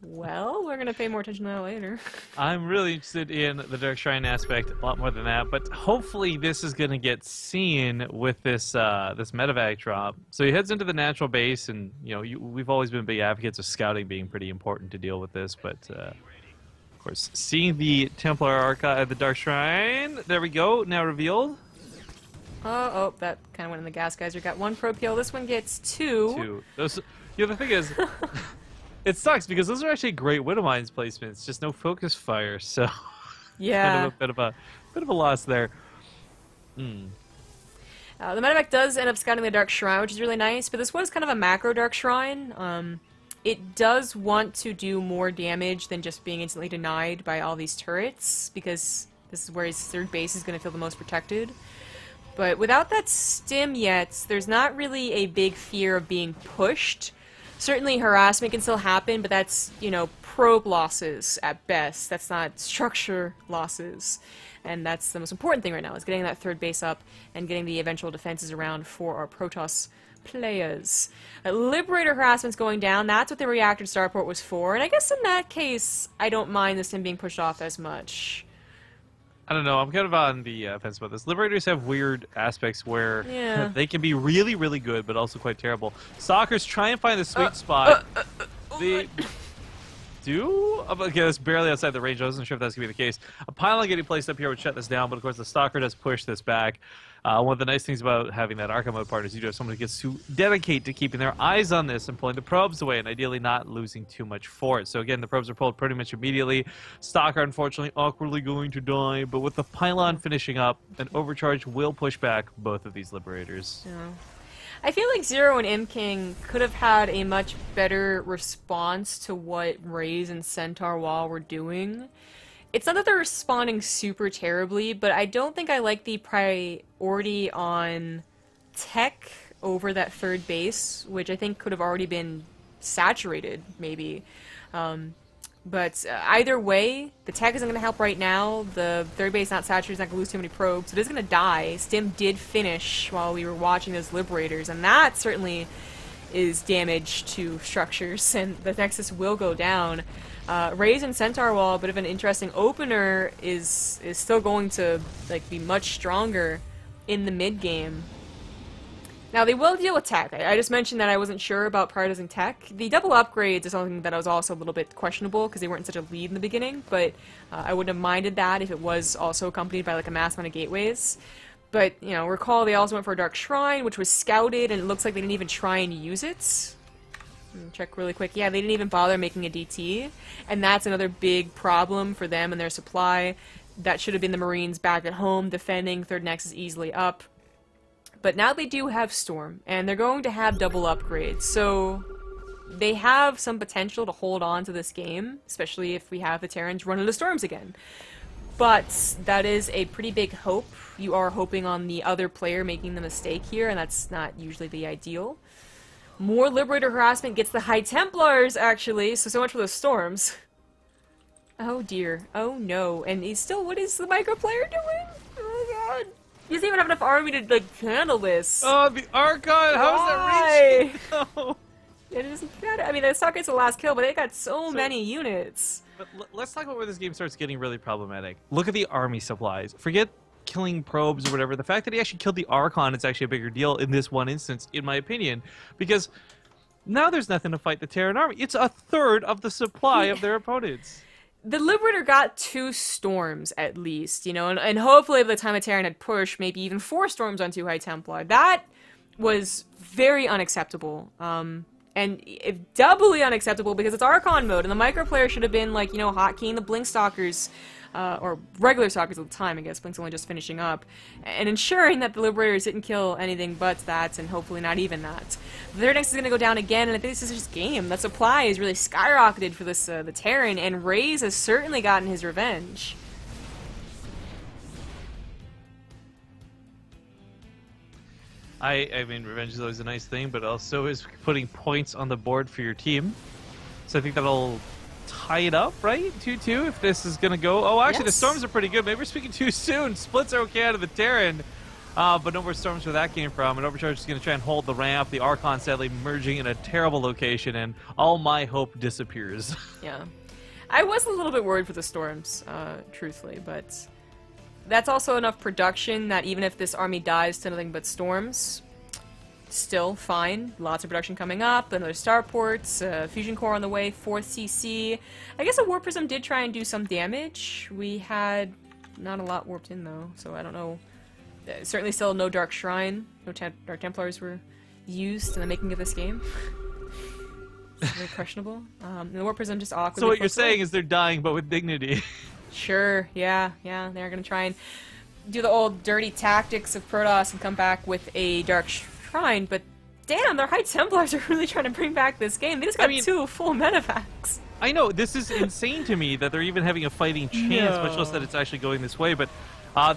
Well, we're gonna pay more attention to that later. I'm really interested in the Dark Shrine aspect a lot more than that, but hopefully this is gonna get seen with this this medevac drop. So he heads into the natural base, and we've always been big advocates of scouting being pretty important to deal with this, but of course, seeing the Templar Archive, the Dark Shrine, there we go, now revealed. Oh, that kind of went in the gas geyser. Got one probe kill. This one gets two. Those, the thing is. It sucks because those are actually great Widow Mines placements, just no focus fire, so yeah, kind of a bit of a loss there. The medevac does end up scouting the Dark Shrine, which is really nice, but this was kind of a macro Dark Shrine. It does want to do more damage than just being instantly denied by all these turrets, because this is where his third base is going to feel the most protected. But without that stim yet, there's not really a big fear of being pushed. Certainly harassment can still happen, but that's, probe losses at best. That's not structure losses. And that's the most important thing right now, is getting that third base up and getting the eventual defenses around for our Protoss players. Liberator harassment's going down. That's what the reactor starport was for. And I guess in that case, I don't mind this thing being pushed off as much. I don't know. I'm kind of on the fence about this. Liberators have weird aspects where they can be really, really good, but also quite terrible. Stalkers try and find the sweet spot. They do? Okay, that's barely outside the range. I wasn't sure if that's going to be the case. A pylon getting placed up here would shut this down, but of course the Stalker does push this back. One of the nice things about having that Arca mode part is you do have someone who gets to dedicate to keeping their eyes on this and pulling the probes away, and ideally not losing too much for it. So again, the probes are pulled pretty much immediately. Stalker, unfortunately, awkwardly going to die, but with the pylon finishing up, an overcharge will push back both of these Liberators. Yeah. I feel like Zero and M-King could have had a much better response to what Raze and Centaur Wall were doing. It's not that they're responding super terribly, but I don't think I like the priority on tech over that third base, which I think could have already been saturated, maybe. But either way, the tech isn't going to help right now. The third base not saturated, is not going to lose too many probes. It is going to die. Stim did finish while we were watching those Liberators, and that certainly is damage to structures, and the Nexus will go down. Raze and Centaur Wall, a bit of an interesting opener, is still going to be much stronger in the mid game. Now they will deal with tech. I just mentioned that I wasn't sure about prioritizing tech. The double upgrades is something that I was also a little bit questionable because they weren't in such a lead in the beginning, but I wouldn't have minded that if it was also accompanied by a mass amount of gateways. But, recall they also went for a Dark Shrine, which was scouted, and it looks like they didn't even try and use it. Check really quick. Yeah, they didn't even bother making a DT, and that's another big problem for them and their supply. That should have been the Marines back at home defending third Nexus easily up. But now they do have Storm, and they're going to have double upgrades, so they have some potential to hold on to this game, especially if we have the Terrans run into Storms again. But that is a pretty big hope. You are hoping on the other player making the mistake here, and that's not usually the ideal. More Liberator harassment gets the High Templars, actually, so much for the Storms. Oh dear. Oh no. And he's still, what is the micro player doing? Oh god. He doesn't even have enough army to handle this. Oh, the Archon! How is that reaching? No. It doesn't matter. I mean, the Stalker gets the last kill, but they got so many units. But let's talk about where this game starts getting really problematic. Look at the army supplies. Forget killing probes or whatever. The fact that he actually killed the Archon is actually a bigger deal in this one instance, in my opinion, because now there's nothing to fight the Terran army. It's a third of the supply of their opponents. The Liberator got 2 Storms, at least, and hopefully by the time the Terran had pushed, maybe even 4 Storms on 2 High Templar. That was very unacceptable. And doubly unacceptable because it's Archon mode, and the micro player should have been, hotkeying the Blink Stalkers, or regular Stalkers at the time, I guess. Blink's only just finishing up, and ensuring that the Liberators didn't kill anything but that, and hopefully not even that. The third Nexus is going to go down again, and I think this is just game. That supply is really skyrocketed for this the Terran, and Raze has certainly gotten his revenge. I mean, revenge is always a nice thing, but also is putting points on the board for your team. So I think that'll tie it up, right? 2-2 if this is going to go. Oh, actually, the Yes. storms are pretty good. Maybe we're speaking too soon. Splits are okay out of the Terran. But no more storms where that came from. And Overcharge is going to try and hold the ramp. The Archon sadly merging in a terrible location, and all my hope disappears. Yeah. I was a little bit worried for the storms, truthfully, but that's also enough production that even if this army dies to nothing but storms, still fine. Lots of production coming up, another starports, fusion core on the way, 4th CC. I guess a Warp Prism did try and do some damage. We had not a lot warped in though, so I don't know. Certainly still no Dark Shrine, no Dark Templars were used in the making of this game. It's very questionable. And the Warp Prism just awkwardly. So what you're saying is they're dying, but with dignity. Sure, yeah, they're gonna try and do the old dirty tactics of Protoss and come back with a Dark Shrine, but damn, their High Templars are really trying to bring back this game. They just got 2 full metavacs. I know, this is insane to me that they're even having a fighting chance, much less that it's actually going this way, but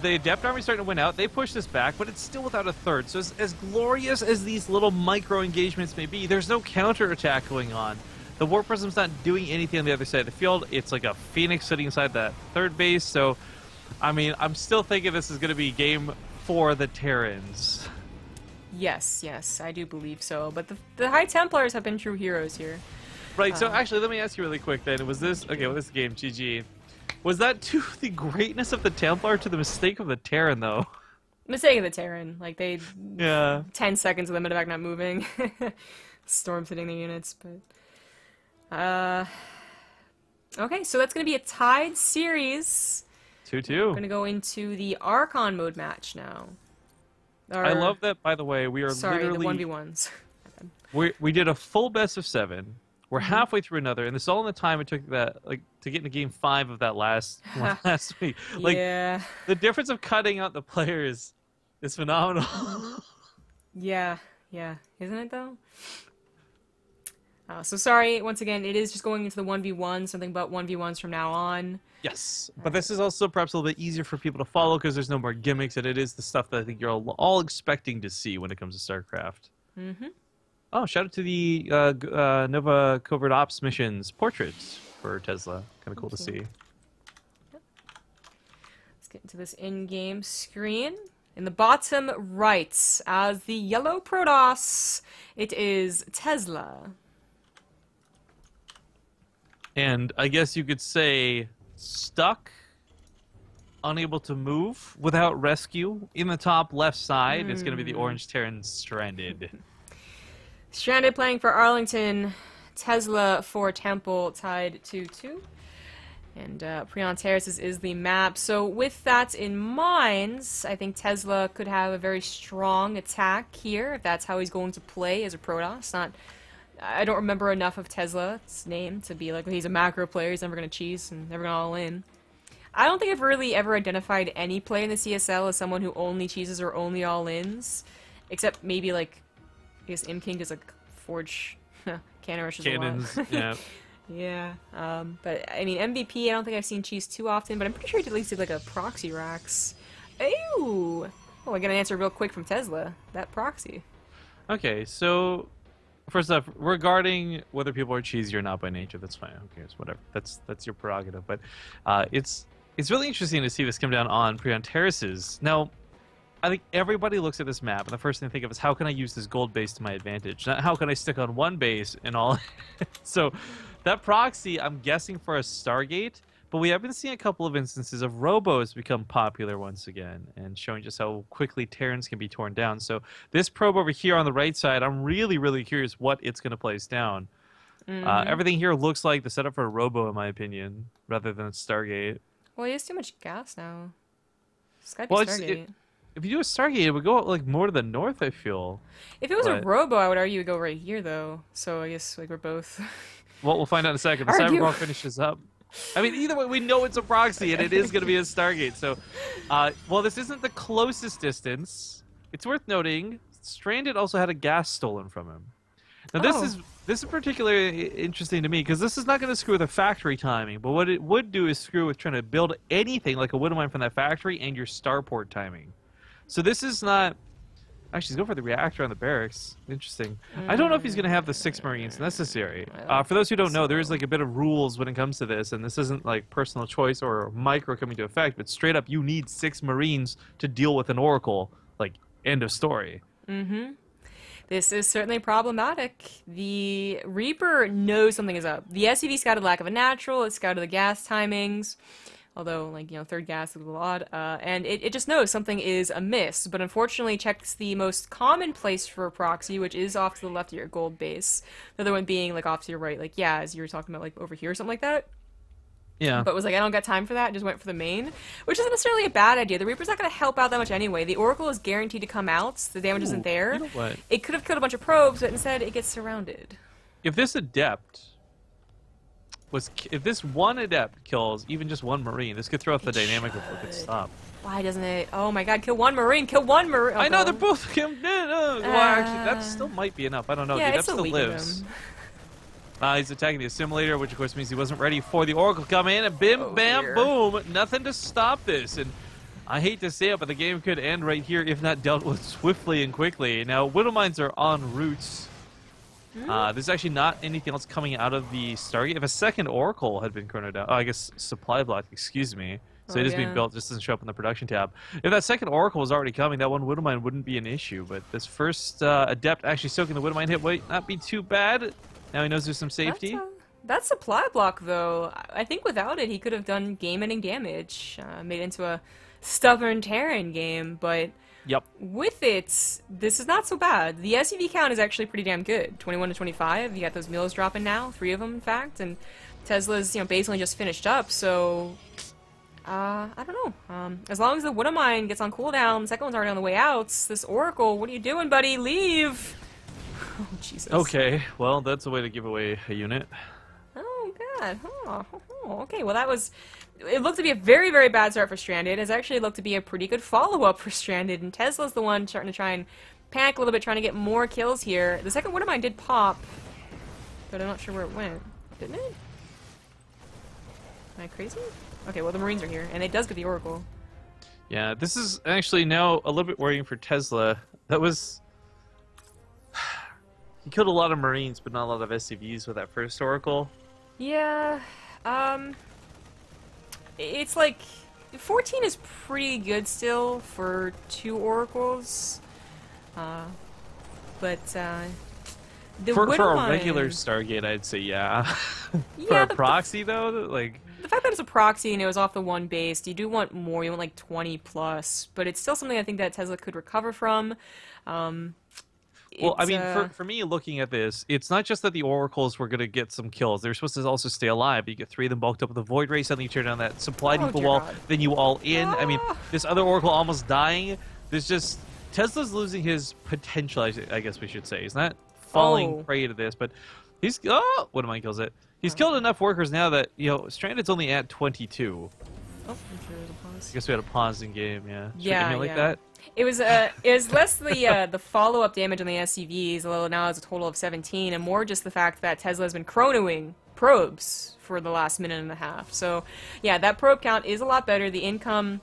the Adept Army's starting to win out. They push this back, but it's still without a third. So as glorious as these little micro-engagements may be, there's no counter-attack going on. The Warp Prism's not doing anything on the other side of the field. It's like a Phoenix sitting inside that third base, so, I mean, I'm still thinking this is going to be game for the Terrans. Yes, I do believe so. But the High Templars have been true heroes here. Right, so actually, let me ask you really quick then. Was this... Okay, well, this game, GG. Was that to the greatness of the Templar to the mistake of the Terran, though? Mistake of the Terran. Like, they... Yeah. 10 seconds of the medevac not moving. Storms hitting the units, but... Okay, so that's going to be a tied series. 2-2. We're going to go into the Archon mode match now. I love that, by the way, we are literally... the 1v1s. we did a full best of 7. We're halfway through another, and this is all in the time it took that, like, to get into game 5 of that last one last week. Like, yeah. The difference of cutting out the players is phenomenal. Yeah, isn't it though? So sorry, once again, it is just going into the 1v1, something but 1v1s from now on. Yes, but this is also perhaps a little bit easier for people to follow because there's no more gimmicks, and it is the stuff that I think you're all expecting to see when it comes to StarCraft. Mm-hmm. Oh, shout out to the Nova Covert Ops missions portraits for Tesla. Kind of cool to see. Yep. Let's get into this in-game screen. In the bottom right, as the yellow Protoss, it is Tesla. And I guess you could say stuck, unable to move without rescue. In the top left side, it's going to be the Orange Terran Stranded. Stranded playing for Arlington, Tesla for Temple, tied 2-2. And Prion Terraces is the map. So with that in mind, I think Tesla could have a very strong attack here, if that's how he's going to play as a Protoss. I don't remember enough of Tesla's name to be like, he's a macro player, he's never going to cheese and never going to all in. I don't think I've really ever identified any player in the CSL as someone who only cheeses or only all-ins, except maybe like, I guess Imking does like forge cannon rushes Cannons, a lot. yeah. Yeah, but I mean MVP I don't think I've seen cheese too often, but I'm pretty sure he at least did like a proxy racks. Ew! Oh, I got an answer real quick from Tesla. That proxy. Okay, so first off, regarding whether people are cheesy or not by nature, that's fine. Who cares? Whatever. That's your prerogative. But it's really interesting to see this come down on Prion Terraces. Now, I think everybody looks at this map, and the first thing they think of is how can I use this gold base to my advantage? Not how can I stick on one base and all. So that proxy, I'm guessing for a Stargate, but we have been seeing a couple of instances of Robos become popular once again, and showing just how quickly Terrans can be torn down. So this probe over here on the right side, I'm really curious what it's going to place down. Everything here looks like the setup for a Robo, in my opinion, rather than a Stargate. Well, he has too much gas now. It's gotta be Stargate. If you do a Stargate, it would go like more to the north, I feel. If it was a Robo, I would argue it would go right here, though. So I guess like we're both... Well, we'll find out in a second. The Cybercrawl finishes up. I mean, either way, we know it's a proxy, and it is going to be a Stargate. So, well, this isn't the closest distance. It's worth noting, Stranded also had a gas stolen from him. Now, this is particularly interesting to me, because this is not going to screw with the factory timing, but what it would do is screw with trying to build anything like a widow mine from that factory and your starport timing. So this is not Actually, he's going for the reactor on the barracks. Interesting. I don't know if he's going to have the 6 Marines necessary. For those who don't know, there is like a bit of rules when it comes to this, and this isn't like personal choice or micro coming to effect, but straight up, you need 6 Marines to deal with an Oracle. Like, end of story. Mm-hmm. This is certainly problematic. The Reaper knows something is up. The SCV scouted lack of a natural, it scouted the gas timings. Although, like, you know, third gas is a little odd. And it just knows something is amiss. But unfortunately checks the most common place for a proxy, which is off to the left of your gold base. The other one being, like, off to your right. Like, yeah, as you were talking about, like, over here or something like that. Yeah. But was like, I don't got time for that, and just went for the main. Which isn't necessarily a bad idea. The Reaper's not going to help out that much anyway. The Oracle is guaranteed to come out. The damage isn't there. You know what? It could have killed a bunch of probes, but instead it gets surrounded. If this Adept... If this one Adept kills even just one Marine, this could throw off the dynamic before it could stop. Why doesn't it? Oh my god, kill one Marine! Kill one Marine! Oh, I know, they're both... Well, actually, that still might be enough. I don't know. Yeah, The Adept still lives. He's attacking the Assimilator, which of course means he wasn't ready for the Oracle come in, and bim, bam, boom! Nothing to stop this. And I hate to say it, but the game could end right here if not dealt with swiftly and quickly. Now, Widow Mines are en route. There's actually not anything else coming out of the Stargate. If a second Oracle had been chronoed out, I guess supply block, excuse me. So it is being built, just doesn't show up in the production tab. If that second Oracle was already coming, that one Widow Mine wouldn't be an issue. But this first Adept actually soaking the Widow Mine hit might not be too bad. Now he knows there's some safety. That supply block, though, I think without it, he could have done game-ending damage. Made it into a stubborn Terran game, but... Yep. With it, this is not so bad. The SUV count is actually pretty damn good. 21 to 25. You got those mills dropping now, 3 of them, in fact, and Tesla's, you know, basically just finished up. So, I don't know. As long as the Widow Mine gets on cooldown, the second one's already on the way out. This Oracle, what are you doing, buddy? Leave. Oh Jesus. Okay, well, that's a way to give away a unit. Oh God. Okay. Well, that was. It looked to be a very, very bad start for Stranded. It's actually looked to be a pretty good follow-up for Stranded, and Tesla's the one starting to try and panic a little bit, trying to get more kills here. The second Widow Mine did pop, but I'm not sure where it went. Didn't it? Am I crazy? Okay, well, the Marines are here, and it does get the Oracle. Yeah, this is actually now a little bit worrying for Tesla. That was... He killed a lot of Marines, but not a lot of SCVs with that first Oracle. Yeah, it's like 14 is pretty good still for 2 Oracles, but the for Widow a Mine, regular Stargate, I'd say yeah. For yeah, a proxy though, like the fact that it's a proxy and it was off the one base, you do want more. You want like 20 plus, but it's still something I think that Tesla could recover from. Well, I mean, for me, looking at this, it's not just that the Oracles were going to get some kills. They're supposed to also stay alive. You get 3 of them bulked up with a Void Ray, suddenly you turn down that supply depot wall, then you all in. I mean, this other Oracle almost dying. There's just... Tesla's losing his potential, I guess we should say. He's not falling prey to this, but he's... Oh! What am I kills it? He's killed enough workers now that, you know, Stranded's only at 22. Oh, I'm sure there's a pause. I guess we had a pause in game, yeah. Should yeah, like that? It was less the follow-up damage on the SCVs, although now it's a total of 17, and more just the fact that Tesla has been chronoing probes for the last minute and a half. So, yeah, that probe count is a lot better. The income,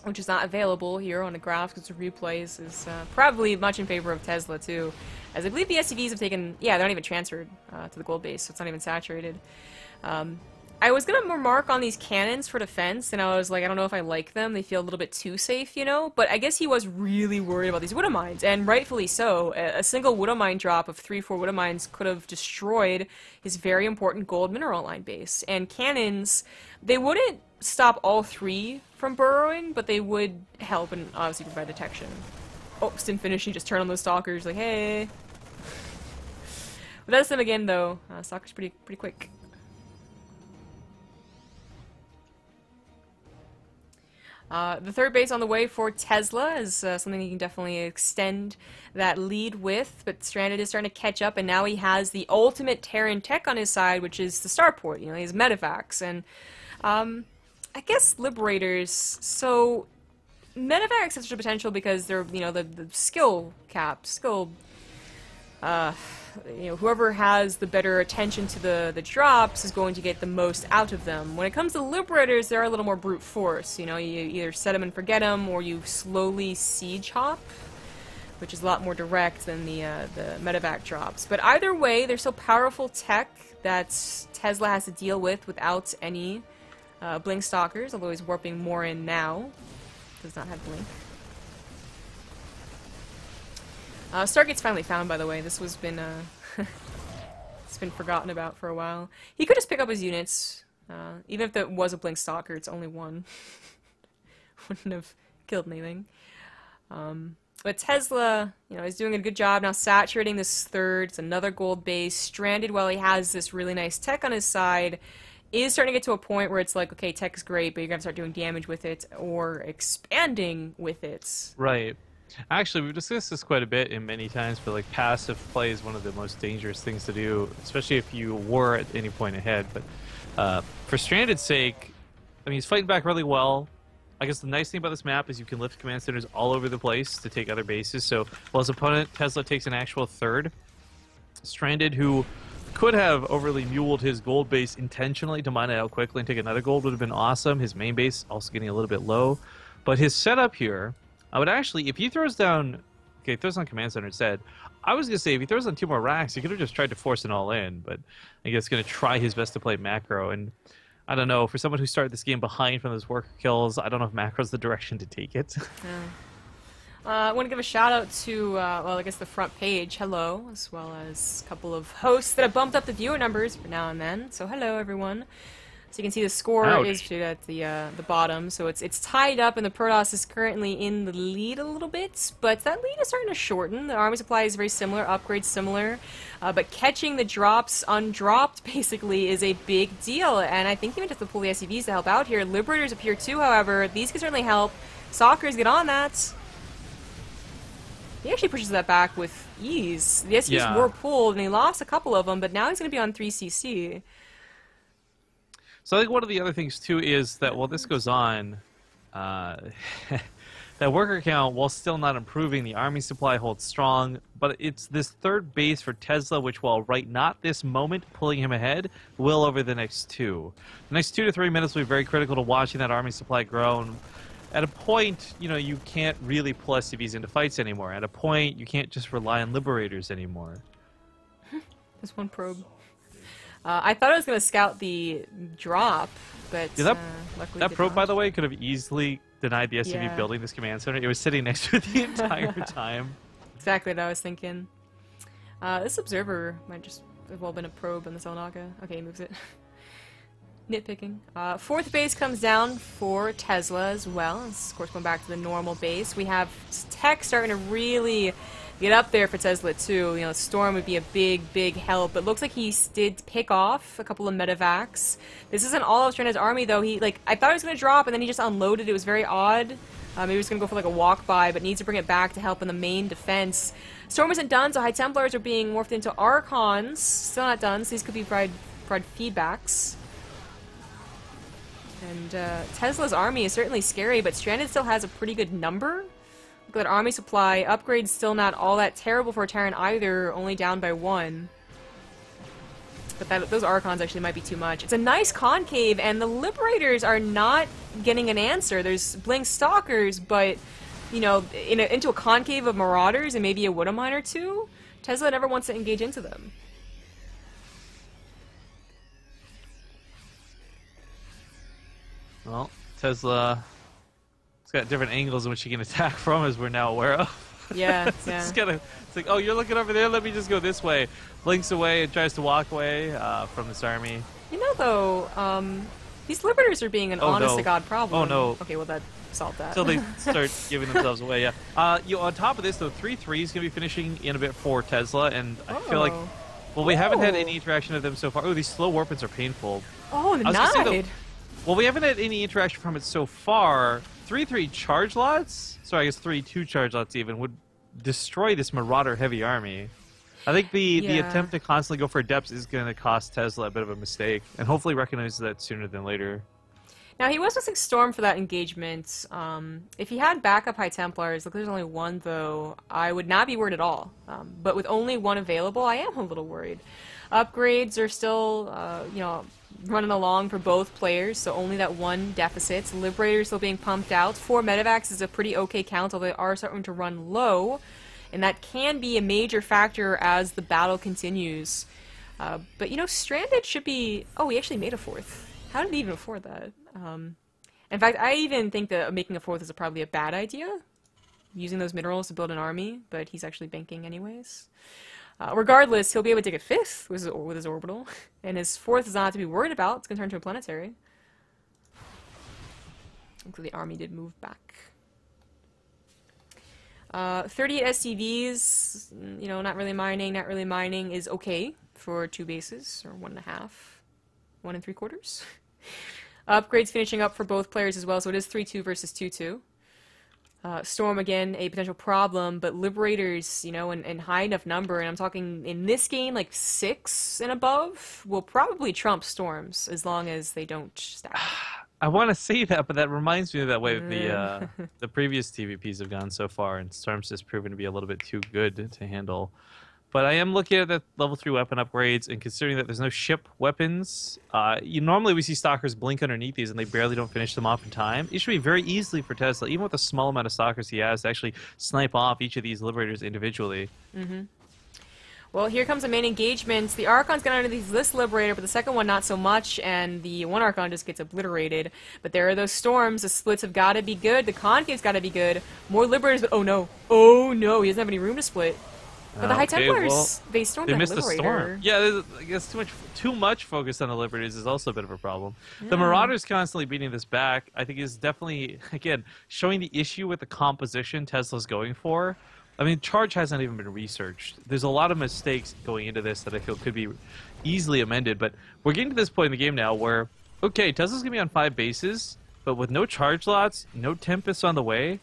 which is not available here on the graph because of replays, is probably much in favor of Tesla, too. As I believe the SCVs have taken... Yeah, they're not even transferred to the gold base, so it's not even saturated. I was going to remark on these cannons for defense, and I was like, I don't know if I like them. They feel a little bit too safe, you know? But I guess he was really worried about these Widow Mines, and rightfully so. A single Widow Mine drop of 3-4 Widow Mines could have destroyed his very important gold mineral line base. And cannons, they wouldn't stop all 3 from burrowing, but they would help and obviously provide detection. Oh, stim finish, you just turn on those stalkers, like, hey. But that's them again, though. Stalker's pretty quick. The third base on the way for Tesla is something he can definitely extend that lead with, but Stranded is starting to catch up, and now he has the ultimate Terran tech on his side, which is the starport. You know, he has medevacs, and I guess Liberators. So medevacs have such a potential because they're, you know, the skill cap, you know, whoever has the better attention to the drops is going to get the most out of them. When it comes to Liberators, they're a little more brute force. You know, you either set them and forget them, or you slowly siege hop. which is a lot more direct than the medevac drops. But either way, they're so powerful tech that Tesla has to deal with without any Blink Stalkers, although he's warping more in now. Does not have Blink. Stargate's finally found, by the way. This was been it's been forgotten about for a while. He could just pick up his units. Even if there was a Blink Stalker, it's only one. Wouldn't have killed anything. But Tesla, you know, is doing a good job now saturating this third. It's another gold base. Stranded, while he has this really nice tech on his side, is starting to get to a point where it's like, okay, tech is great, but you're going to start doing damage with it or expanding with it. Right. Actually, we've discussed this quite a bit and many times, but like passive play is one of the most dangerous things to do, especially if you were at any point ahead. But for Stranded's sake, I mean, he's fighting back really well. I guess the nice thing about this map is you can lift command centers all over the place to take other bases. So while his opponent, Tesla, takes an actual third, Stranded, who could have overly muled his gold base intentionally to mine it out quickly and take another gold, would have been awesome. His main base also getting a little bit low. But his setup here, I would actually, if he throws down, okay, throws on command center instead, I was going to say if he throws on 2 more racks, he could have just tried to force it all in. But I guess going to try his best to play macro. And I don't know, for someone who started this game behind from those worker kills, I don't know if macro's the direction to take it. Yeah. I want to give a shout out to, well, I guess the front page, hello, as well as a couple of hosts that have bumped up the viewer numbers for now and then. So hello, everyone. So you can see the score is at the bottom, so it's tied up, and the Protoss is currently in the lead a little bit, but that lead is starting to shorten. The army supply is very similar, upgrades similar, but catching the drops undropped basically is a big deal, and I think even just to pull the SCVs to help out here. Liberators appear too, however. These can certainly help. Stalkers get on that. He actually pushes that back with ease. The SCVs were pulled, and he lost a couple of them, but now he's going to be on 3CC. So I think one of the other things, too, is that while this goes on, that worker count, while still not improving, the army supply holds strong, but it's this third base for Tesla, which, while right not this moment pulling him ahead, will over the next 2. The next 2 to 3 minutes will be very critical to watching that army supply grow. And at a point, you know, you can't really pull SCVs into fights anymore. At a point, you can't just rely on Liberators anymore. There's one probe. I thought I was going to scout the drop, but luckily that probe, not. by the way, could have easily denied the SCV building this command center. It was sitting next to it the entire time. Exactly what I was thinking. This observer might just have well been a probe on the Selnaka. Okay, he moves it. Nitpicking. Fourth base comes down for Tesla as well. It's, of course, going back to the normal base. We have tech starting to really get up there for Tesla too. You know, Storm would be a big help, but looks like he did pick off a couple of medevacs. This isn't all of Stranded's army though. He, like, I thought he was going to drop and then he just unloaded. It was very odd. Maybe he was going to go for like a walk by, but needs to bring it back to help in the main defense. Storm isn't done, so High Templars are being morphed into Archons. Still not done, so these could be provide feedbacks. And Tesla's army is certainly scary, but Stranded still has a pretty good number. Look at that army supply. Upgrade's still not all that terrible for a Terran either, only down by 1. But those Archons actually might be too much. It's a nice concave, and the Liberators are not getting an answer. There's Blink Stalkers, but, you know, into a concave of Marauders and maybe a Wood Mine or 2, Tesla never wants to engage into them. Well, Tesla, it's got different angles in which you can attack from, as we're now aware of. Yeah, It's like, oh, you're looking over there, let me just go this way. Blinks away and tries to walk away from this army. You know, though, these Liberators are being an honest-to-God problem. Oh, no. Okay, well, solve that. Until they start giving themselves away, yeah. On top of this, though, 3-3 is going to be finishing in a bit for Tesla, and I feel like, well, we haven't had any interaction of them so far. Oh, these slow warpins are painful. Oh, nice. Well, we haven't had any interaction from it so far. 3-3 charge lots? Sorry, I guess 3-2 charge lots even would destroy this Marauder heavy army. I think the attempt to constantly go for depths is going to cost Tesla a bit of a mistake, and hopefully recognize that sooner than later. Now, he was missing Storm for that engagement. If he had backup High Templars, look, there's only one, though, I would not be worried at all. But with only one available, I am a little worried. Upgrades are still, you know, running along for both players, so only that one deficit. Liberators still being pumped out. 4 medevacs is a pretty okay count, although they are starting to run low. and that can be a major factor as the battle continues. But, you know, Stranded should be... Oh, he actually made a 4th. How did he even afford that? In fact, I even think that making a 4th is probably a bad idea, using those minerals to build an army, but he's actually banking anyways. Regardless, he'll be able to take a 5th with his orbital, and his 4th is not to be worried about. It's going to turn to a planetary. So the army did move back. 38 SCVs, you know, not really mining is okay for 2 bases, or 1.5, 1 3/4. Upgrades finishing up for both players as well, so it is 3-2 versus 2-2. Storm, again, a potential problem, but Liberators, you know, in high enough number, and I'm talking in this game, like 6 and above, will probably trump Storms, as long as they don't stack. I want to say that, but that reminds me of that way the previous TVPs have gone so far, and Storms has proven to be a little bit too good to handle. But I am looking at the level 3 weapon upgrades, and considering that there's no ship weapons, normally we see Stalkers blink underneath these, and they barely don't finish them off in time. It should be very easily for Tesla, even with the small amount of Stalkers he has, to actually snipe off each of these Liberators individually. Mm-hmm. Well, here comes the main engagement. The Archon's got underneath this Liberator, but the second one not so much, and the one Archon just gets obliterated. But there are those Storms. The splits have got to be good. The Concave's got to be good. More Liberators, but oh no. Oh no, he doesn't have any room to split. But the High Templars, well, they stormed that missed Liberator. The storm. Yeah, I guess too much focus on the Liberators is also a bit of a problem. Yeah. The Marauders constantly beating this back, I think, is definitely, again, showing the issue with the composition Tesla's going for. I mean, Charge hasn't even been researched. There's a lot of mistakes going into this that I feel could be easily amended, but we're getting to this point in the game now where, okay, Tesla's going to be on 5 bases, but with no charge lots, no Tempests on the way,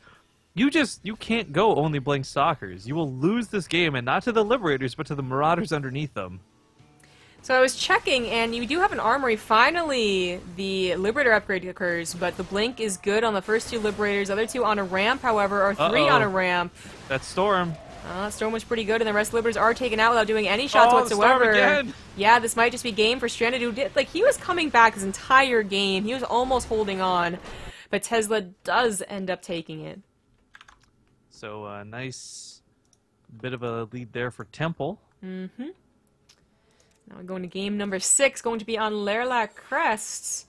you can't go only blank Stalkers. You will lose this game, and not to the Liberators, but to the Marauders underneath them. So I was checking, and you do have an armory. Finally, the Liberator upgrade occurs, but the blink is good on the first 2 Liberators. The other 2 on a ramp, however, are 3 on a ramp. That Storm. Storm was pretty good, and the rest of the Liberators are taken out without doing any shots whatsoever. Again. Yeah, this might just be game for Stranded, who did, like, he was coming back his entire game. He was almost holding on, but Tesla does end up taking it. So, nice bit of a lead there for Temple. Mm-hmm. Now we're going to game number 6, going to be on Lerlac Crest.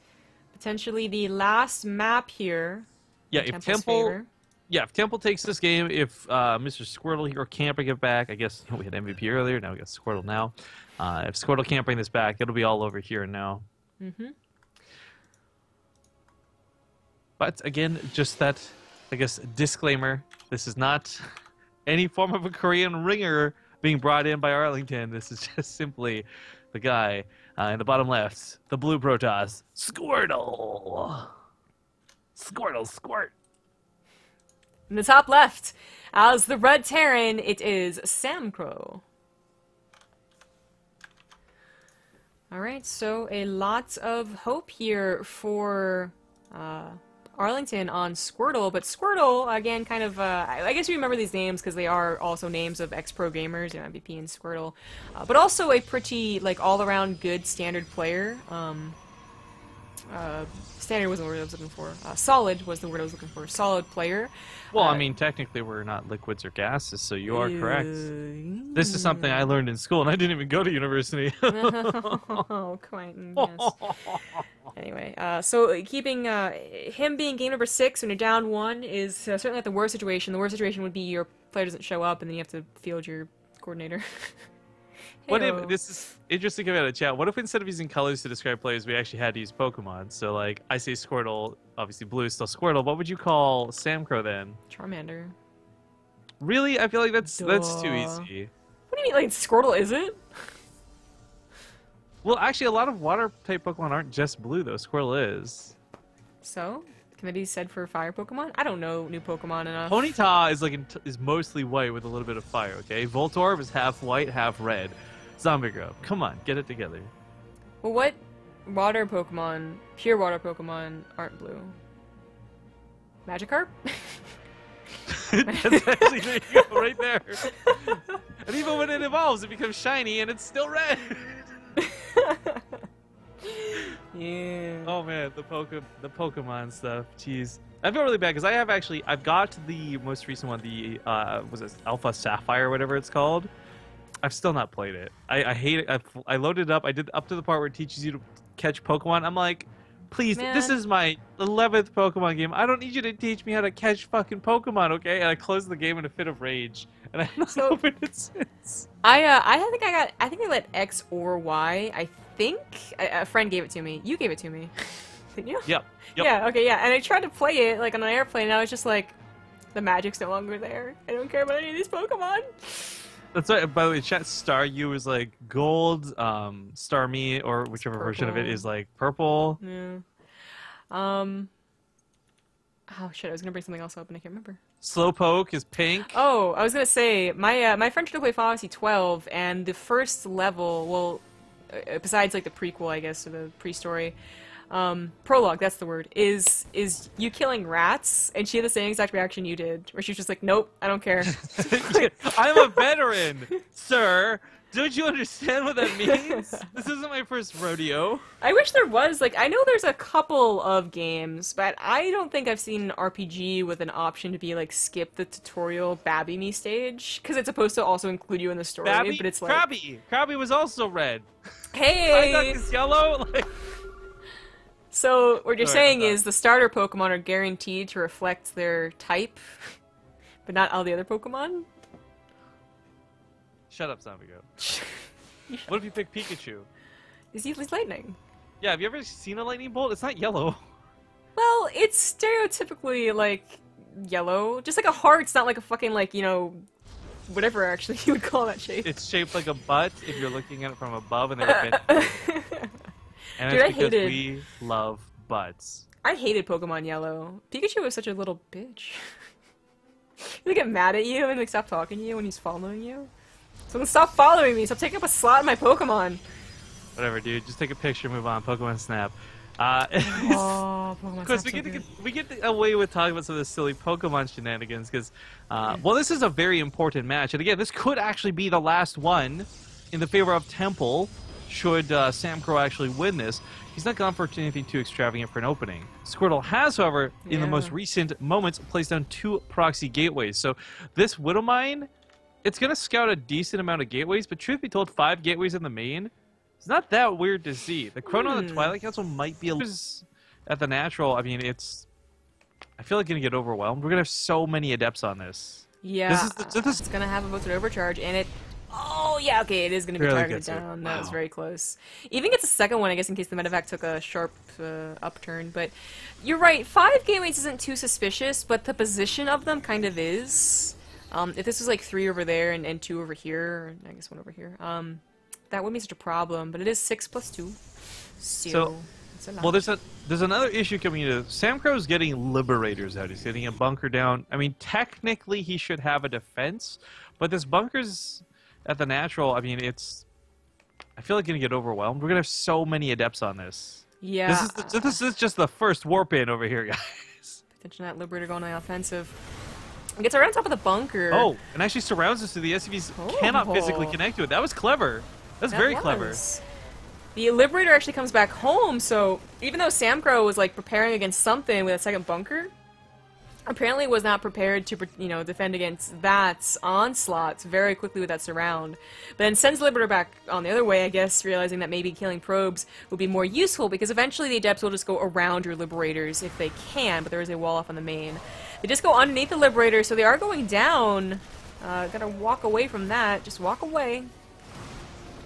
Potentially the last map here. Yeah, if Temple takes this game, if Mr. Squirtle here can't bring it back, I guess we had MVP earlier, now we got Squirtle now. If Squirtle can't bring this back, it'll be all over here and now. Mm-hmm. But again, just that, I guess, disclaimer. This is not any form of a Korean ringer being brought in by Arlington. This is just simply the guy in the bottom left, the blue Protoss, Squirtle. Squirtle, squirt. In the top left, as the red Terran, it is Sam Crow. Alright, so a lot of hope here for Arlington on Squirtle, but Squirtle, again, kind of, I guess you remember these names because they are also names of ex-pro gamers, you know, MVP and Squirtle, but also a pretty, like, all-around good standard player. Standard wasn't the word I was looking for. Solid was the word I was looking for. Solid player. Well, I mean, technically we're not liquids or gases, so you are correct. This is something I learned in school, and I didn't even go to university. Oh, Quentin, yes. Anyway, so keeping him being game number 6 when you're down 1 is certainly not the worst situation. The worst situation would be your player doesn't show up, and then you have to field your coordinator. What if, this is interesting coming out of chat, what if instead of using colors to describe players, we actually had to use Pokemon? So, like, I say Squirtle, obviously blue is still Squirtle. What would you call Samcrow then? Charmander. Really? I feel like that's too easy. What do you mean, like, Squirtle isn't? Well, actually, a lot of water-type Pokemon aren't just blue, though. Squirtle is. So? Can that be said for fire Pokemon? I don't know new Pokemon enough. Ponyta is mostly white with a little bit of fire, okay? Voltorb is half white, half red. Zombie-Grow, come on, get it together. Well, what water Pokemon, pure water Pokemon, aren't blue? Magikarp? That's actually, there you go, right there. And even when it evolves, it becomes shiny and it's still red. Yeah. Oh man, the Pokemon stuff. Jeez, I feel really bad because I've got the most recent one, the was it Alpha Sapphire or whatever it's called. I've still not played it. I hate it. I loaded it up. I did up to the part where it teaches you to catch Pokemon. I'm like, please, this is my 11th Pokemon game. I don't need you to teach me how to catch fucking Pokemon, okay? And I closed the game in a fit of rage, and I haven't opened it since. I think I let X or Y. I think a friend gave it to me. You gave it to me. Didn't you? Yep. Yeah. Okay. Yeah. And I tried to play it like on an airplane, and I was just like, the magic's no longer there. I don't care about any of these Pokemon. That's right. By the way, chat Star U is like gold, Star Me or whichever version of it is like purple. Yeah. Oh shit! I was gonna bring something else up and I can't remember. Slowpoke is pink. Oh, I was gonna say my friend tried to play Final Fantasy 12, and the first level, well, besides like the prequel, I guess, or the pre-story, prologue, that's the word, is you killing rats, and she had the same exact reaction you did, where she was just like, nope, I don't care. I'm a veteran, sir. Don't you understand what that means? This isn't my first rodeo. I wish there was, like, I know there's a couple of games, but I don't think I've seen an RPG with an option to be, like, skip the tutorial Babby Me stage, because it's supposed to also include you in the story, Babby? but it's like... Krabby was also red. Hey! Psyduck is yellow? Like... So, what you're saying is the starter Pokemon are guaranteed to reflect their type, but not all the other Pokemon? Shut up, Zambigo. What if you pick Pikachu? He's lightning. Yeah, have you ever seen a lightning bolt? It's not yellow. Well, it's stereotypically, like, yellow. Just like a heart's not like a fucking, like, you know, whatever actually you would call that shape. It's shaped like a butt if you're looking at it from above and then it bends. And Dude, it's because we love butts. I hated Pokemon Yellow. Pikachu was such a little bitch. They get mad at you and like stop talking to you when he's following you. Someone stop following me! Stop taking up a slot in my Pokemon! Whatever, dude. Just take a picture, move on. Pokemon Snap. Oh, Pokemon Of course, Snap's we get away with talking about some of the silly Pokemon shenanigans because, well, this is a very important match, and again, this could actually be the last one in the favor of Temple. Should Sam Crow actually win this, he's not gone for anything too extravagant for an opening. Squirtle has, however, in the most recent moments, placed down 2 proxy gateways. So this Widowmine, it's going to scout a decent amount of gateways, but truth be told, 5 gateways in the main, it's not that weird to see. The Chrono on the Twilight Council might be a little... At the natural, I mean, it's... I feel like going to get overwhelmed. We're going to have so many adepts on this. Yeah, it's going to have a boosted overcharge, and it... Oh, yeah, okay, it is going to be targeted down. Wow. That was very close. Even gets a second one, I guess, in case the medevac took a sharp upturn. But you're right, 5 gateways isn't too suspicious, but the position of them kind of is. If this was like 3 over there and 2 over here, I guess 1 over here, that wouldn't be such a problem. But it is 6 plus 2. So well, there's another issue coming into Sam Crow's getting Liberators out. He's getting a bunker down. I mean, technically he should have a defense, but this bunker's... At the natural, I mean, it's... I feel like going to get overwhelmed. We're going to have so many adepts on this. Yeah. This is just the first warp in over here, guys. Attention that Liberator going on the offensive. It gets around top of the bunker. Oh, and actually surrounds us so the SCVs cannot physically connect to it. That was clever. That's very clever. The Liberator actually comes back home, so even though Sam Crow was like preparing against something with a second bunker, apparently was not prepared to, you know, defend against that onslaught very quickly with that surround. But then sends Liberator back on the other way, I guess, realizing that maybe killing probes would be more useful because eventually the Adepts will just go around your Liberators if they can, but there is a wall off on the main. They just go underneath the Liberator, so they are going down. Gotta walk away from that. Just walk away.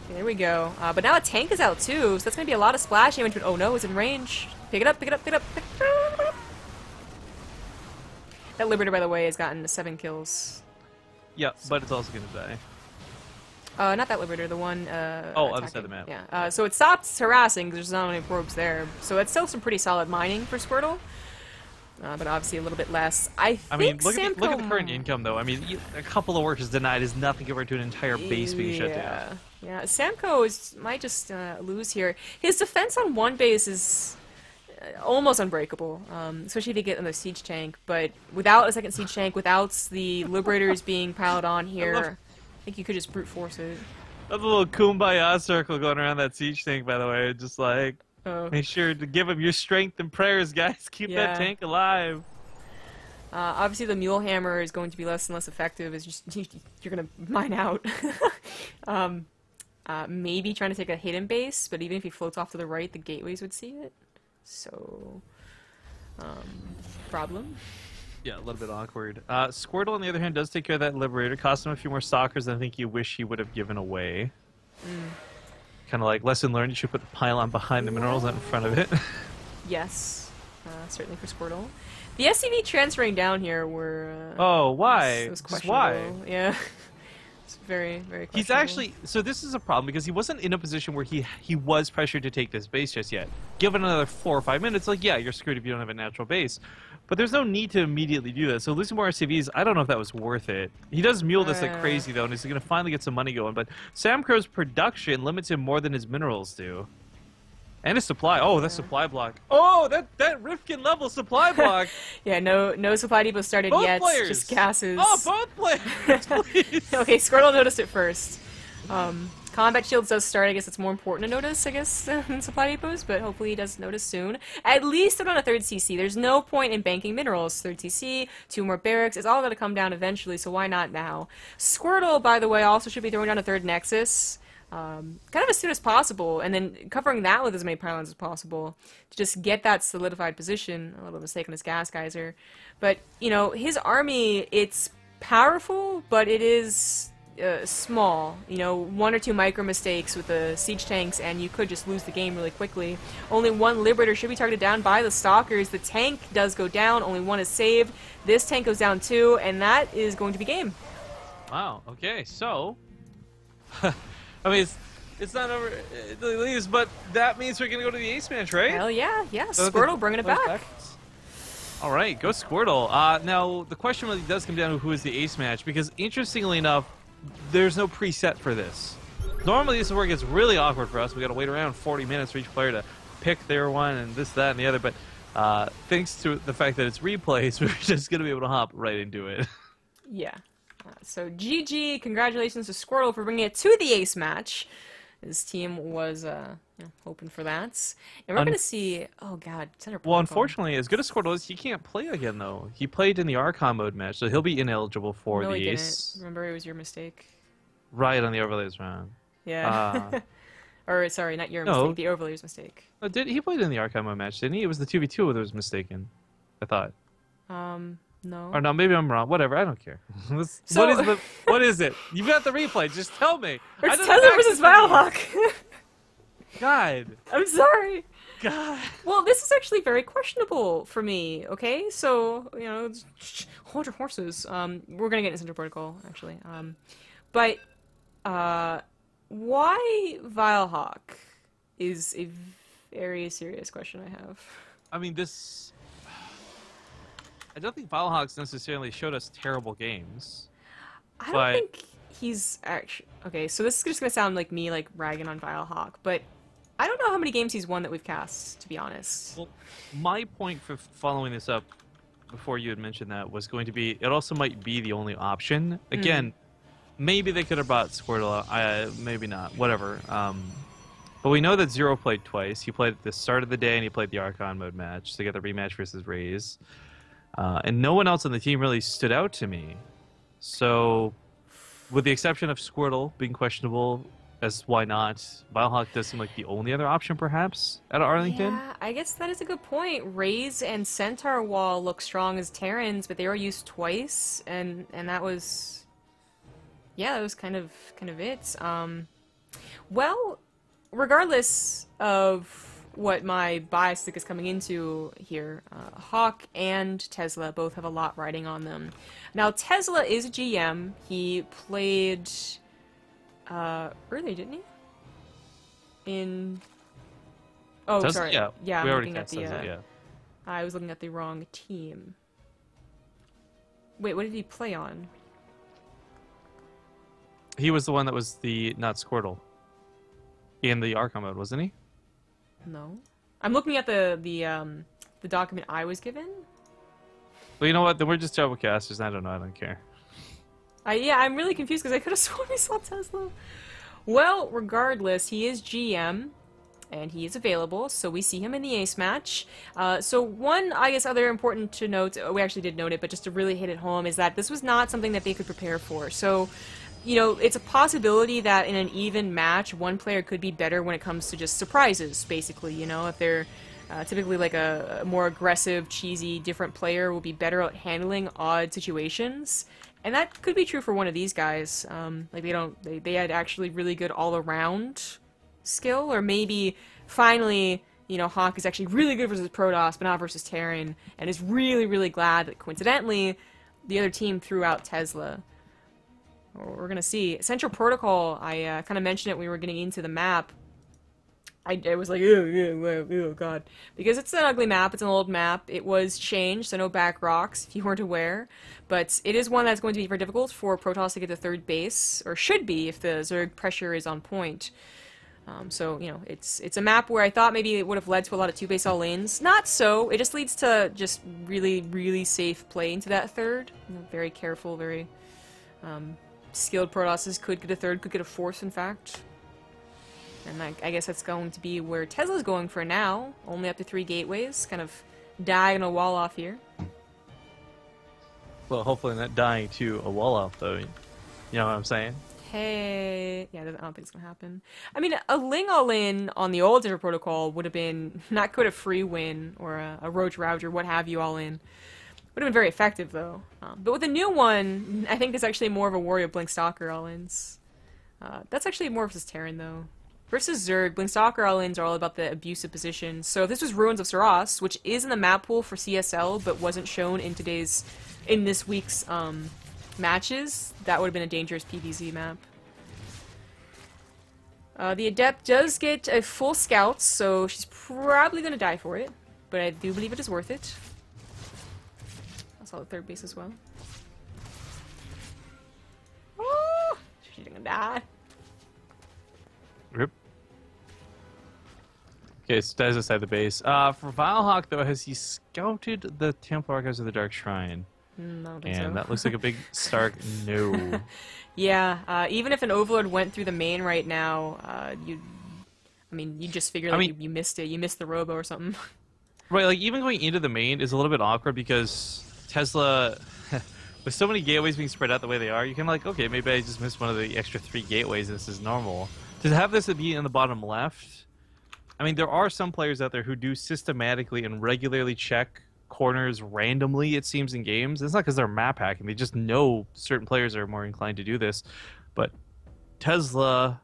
Okay, there we go. But now a tank is out too, so that's gonna be a lot of splash damage, but oh no, it's in range. Pick it up, pick it up, pick it up, pick it up. That Liberator, by the way, has gotten 7 kills. Yeah, but it's also gonna die. Not that Liberator, the one, other side of the map. Yeah, so it stopped harassing because there's not any probes there. So that's still some pretty solid mining for Squirtle. But obviously a little bit less. I mean, look at the current income, though. I mean, a couple of workers denied is nothing compared to an entire base being shut down. Yeah, Samco might just lose here. His defense on one base is... almost unbreakable, especially if you get in the siege tank, but without a second siege tank, without the Liberators being piled on here, I think you could just brute force it. That's a little kumbaya circle going around that siege tank, by the way, just like, Oh. Make sure to give him your strength and prayers, guys. Keep that Yeah. tank alive. Obviously, the mule hammer is going to be less and less effective as you're going to mine out. Maybe trying to take a hidden base, but even if he floats off to the right, the gateways would see it. So, problem. Yeah, a little bit awkward. Squirtle, on the other hand, does take care of that Liberator. Cost him a few more stalkers than I think you wish he would have given away. Kind of like, lesson learned, you should put the pylon behind the minerals, not in front of it. Yes, certainly for Squirtle. The SCV transferring down here were... oh, why? was Just why? questionable. Yeah. It's very, very questionable. He's actually... So this is a problem, because he wasn't in a position where he was pressured to take this base just yet. Given another 4 or 5 minutes, like, yeah, you're screwed if you don't have a natural base. But there's no need to immediately do that. So losing more SCVs, I don't know if that was worth it. He does mule this like crazy, though, and he's going to finally get some money going. But Sam Crow's production limits him more than his minerals do. And his supply. Oh, that supply block. Oh, that Rifkin level supply block. Yeah, no supply depot started Both yet. players. Just gases. Oh, both players, please. Okay, Squirtle noticed it first. Combat shields does start. I guess it's more important to notice, I guess, than supply depots, but hopefully he does notice soon. At least they're on a 3rd CC. There's no point in banking minerals. 3rd CC, 2 more barracks. It's all going to come down eventually, so why not now? Squirtle, by the way, also should be throwing down a 3rd Nexus. Kind of as soon as possible, and then covering that with as many pylons as possible to just get that solidified position. A little mistake on his gas geyser. But, you know, his army, it's powerful, but it is... small, you know, 1 or 2 micro mistakes with the siege tanks and you could just lose the game really quickly. Only 1 Liberator should be targeted down by the Stalkers. The tank does go down, only 1 is saved. This tank goes down too, and that is going to be game. Wow, okay, so... I mean, it's not over the leaves, but that means we're going to go to the ace match, right? Hell yeah, So Squirtle bringing it back. All right, go Squirtle. Now, the question really does come down to who is the ace match, because interestingly enough, there's no preset for this. Normally, this is where it gets really awkward for us. We got to wait around 40 minutes for each player to pick their one and this, that, and the other. But thanks to the fact that it's replays, we're just going to be able to hop right into it. Yeah. So GG, congratulations to Squirtle for bringing it to the ace match. His team was hoping for that. And we're going to see... Oh, God. Well, unfortunately, as good as Squirtle is, he can't play again, though. He played in the Archon mode match, so he'll be ineligible for no, the he ace. Didn't. Remember, it was your mistake. Right, on the overlays round. Yeah. Or, sorry, not your mistake. The overlayer's mistake. Oh, he played in the Archon mode match, didn't he? It was the 2v2 that was mistaken, I thought. No. Or no, maybe I'm wrong. Whatever, I don't care. What is it? You've got the replay. Just tell me. It's Tesla versus Vilehawk. God. I'm sorry. God. Well, this is actually very questionable for me, okay? So, you know, hold your horses. We're gonna get into Central Protocol, actually. But, why Vilehawk is a very serious question I have. I mean, I don't think Vilehawks necessarily showed us terrible games. I don't think he's actually... Okay, so this is just gonna sound like me, like, ragging on Vilehawk, but I don't know how many games he's won that we've cast, to be honest. Well, my point for following this up before you had mentioned that was going to be, it also might be the only option. Again, maybe they could have brought Squirtle out. Maybe not. Whatever. But we know that Zero played twice. He played at the start of the day, and he played the Archon mode match. So they got the rematch versus Raze. And no one else on the team really stood out to me. So, with the exception of Squirtle being questionable, as why not, Vilehawk does seem like the only other option, perhaps, at Arlington. Yeah, I guess that is a good point. Raze and Centaur Wall look strong as Terrans, but they were used twice, and that was... Yeah, that was kind of it. Well, regardless of what my bias stick is coming into here, Hawk and Tesla both have a lot riding on them. Now, Tesla is a GM. He played earlier, didn't he? Oh, Tesla, sorry. Yeah, I'm we already looking at the. Tesla, yeah. I was looking at the wrong team. Wait, what did he play on? He was the one that was not Squirtle in the Archon mode, wasn't he? No, I'm looking at the document I was given. Well, you know what? Then we're just terrible casters. I don't know. I don't care. Yeah, I'm really confused because I could have sworn we saw Tesla. Well, regardless, he is GM. and he is available, so we see him in the ace match. So one, I guess, other important to note, we actually did note it, but just to really hit it home, is that this was not something that they could prepare for. So, you know, it's a possibility that in an even match, one player could be better when it comes to just surprises, basically, you know, if they're typically like a more aggressive, cheesy, different player will be better at handling odd situations. And that could be true for one of these guys. Like they had actually really good all-around skill, or maybe finally, you know, Hawk is actually really good versus Protoss, but not versus Terran, and is really, really glad that coincidentally the other team threw out Tesla. We're gonna see. Central Protocol, I kind of mentioned it when we were getting into the map. I was like, oh god. Because it's an ugly map, it's an old map, it was changed, so no back rocks, if you weren't aware. But it is one that's going to be very difficult for Protoss to get to third base, or should be if the Zerg pressure is on point. So, you know, it's a map where I thought maybe it would have led to a lot of 2-base all-ins. Not so, it just leads to just really, really safe play into that third. You know, very careful, very skilled Protosses could get a third, could get a fourth, in fact. And I guess that's going to be where Tesla's going for now. Only up to 3 gateways, kind of diagonal wall off here. Well, hopefully not dying to a wall off, though. You know what I'm saying? Hey, yeah, I don't think it's gonna happen. I mean, a Ling all-in on the old Different Protocol would have been not quite a free win, or a Roach Rouger, what have you, all-in. Would have been very effective, though. But with the new one, I think it's actually more of a Warrior Blink Stalker all-ins. That's actually more versus Terran, though. Versus Zerg, Blink Stalker all-ins are all about the abusive position. So if this was Ruins of Saras, which is in the map pool for CSL, but wasn't shown in this week's matches, that would have been a dangerous PvZ map. The Adept does get a full scout, so she's probably going to die for it, but I do believe it is worth it. I saw the third base as well. Oh, she's gonna die. Rip. Okay, so Dez inside the base. For Vilehawk, though, has he scouted the Temple Archives of the Dark Shrine? I don't think And so. that looks like a big Stark no. Yeah, even if an Overlord went through the main right now, you just figure like you missed it. You missed the Robo or something. Right, like even going into the main is a little bit awkward because Tesla, with so many gateways being spread out the way they are, you can like, okay, maybe I just missed one of the extra 3 gateways and this is normal. To have this be in the bottom left, I mean, there are some players out there who do systematically and regularly check corners randomly, it seems, in games. It's not because they're map hacking. They just know certain players are more inclined to do this. But Tesla,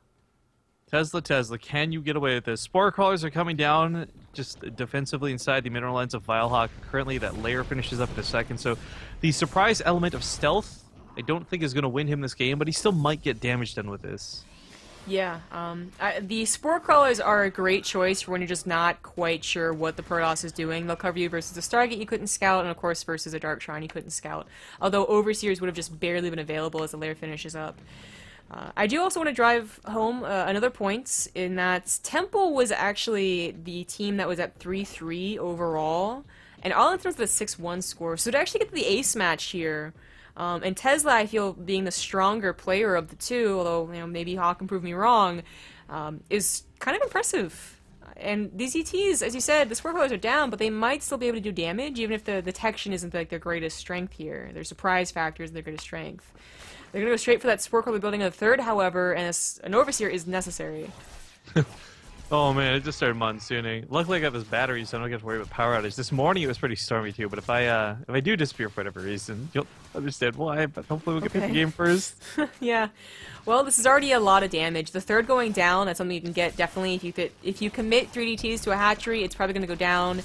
can you get away with this? Spore crawlers are coming down just defensively inside the mineral lines of Vilehawk. Currently, that layer finishes up in a second. So the surprise element of stealth, I don't think is going to win him this game, but he still might get damage done with this. Yeah, the Spore Crawlers are a great choice for when you're just not quite sure what the Protoss is doing. They'll cover you versus a Stargate you couldn't scout, and of course versus a Dark Shrine you couldn't scout. Although Overseers would have just barely been available as the layer finishes up. I do also want to drive home another point in that Temple was actually the team that was at 3-3 overall, and Arlington was the 6-1 score, so to actually get to the ace match here, and Tesla, I feel, being the stronger player of the two, although maybe Hawk can prove me wrong, is kind of impressive. And these ETs, as you said, the Spore Crawlers are down, but they might still be able to do damage, even if the detection isn't like their greatest strength here. Their surprise factor is their greatest strength. They're going to go straight for that Spore Crawler building of the third, however, and an Overseer is necessary. Oh man, it just started monsooning. Luckily I got this battery, so I don't have to worry about power outage. This morning it was pretty stormy too, but if I do disappear for whatever reason, you'll understand why, but hopefully we'll get through the game first. Yeah. Well, this is already a lot of damage. The third going down, that's something you can get, definitely. If you commit 3DTs to a hatchery, it's probably going to go down.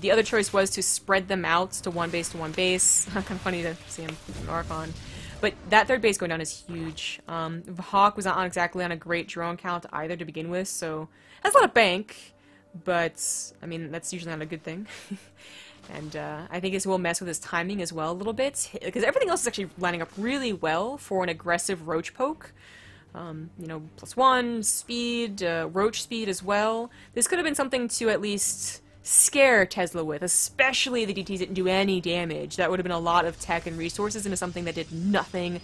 The other choice was to spread them out to one base. Kind of funny to see him with an Archon. But that third base going down is huge. Hawk was not exactly on a great drone count either to begin with, so has a lot of bank, but I mean that's usually not a good thing. And I think this will mess with his timing as well a little bit, because everything else is actually lining up really well for an aggressive Roach poke. +1 speed, Roach speed as well. This could have been something to at least scare Tesla with, especially the DTs didn't do any damage. That would have been a lot of tech and resources into something that did nothing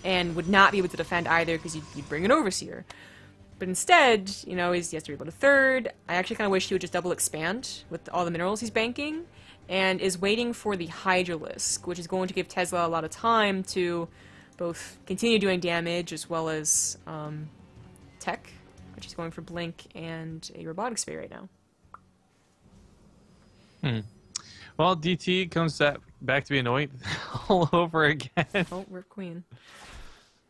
and would not be able to defend either because you'd bring an Overseer. But instead, you know, he has to reload a third. I actually kind of wish he would just double expand with all the minerals he's banking, and is waiting for the Hydralisk, which is going to give Tesla a lot of time to both continue doing damage as well as tech, which is going for Blink and a Robotic Sphere right now. Well, DT comes back to be annoying all over again. Oh, we're Queen.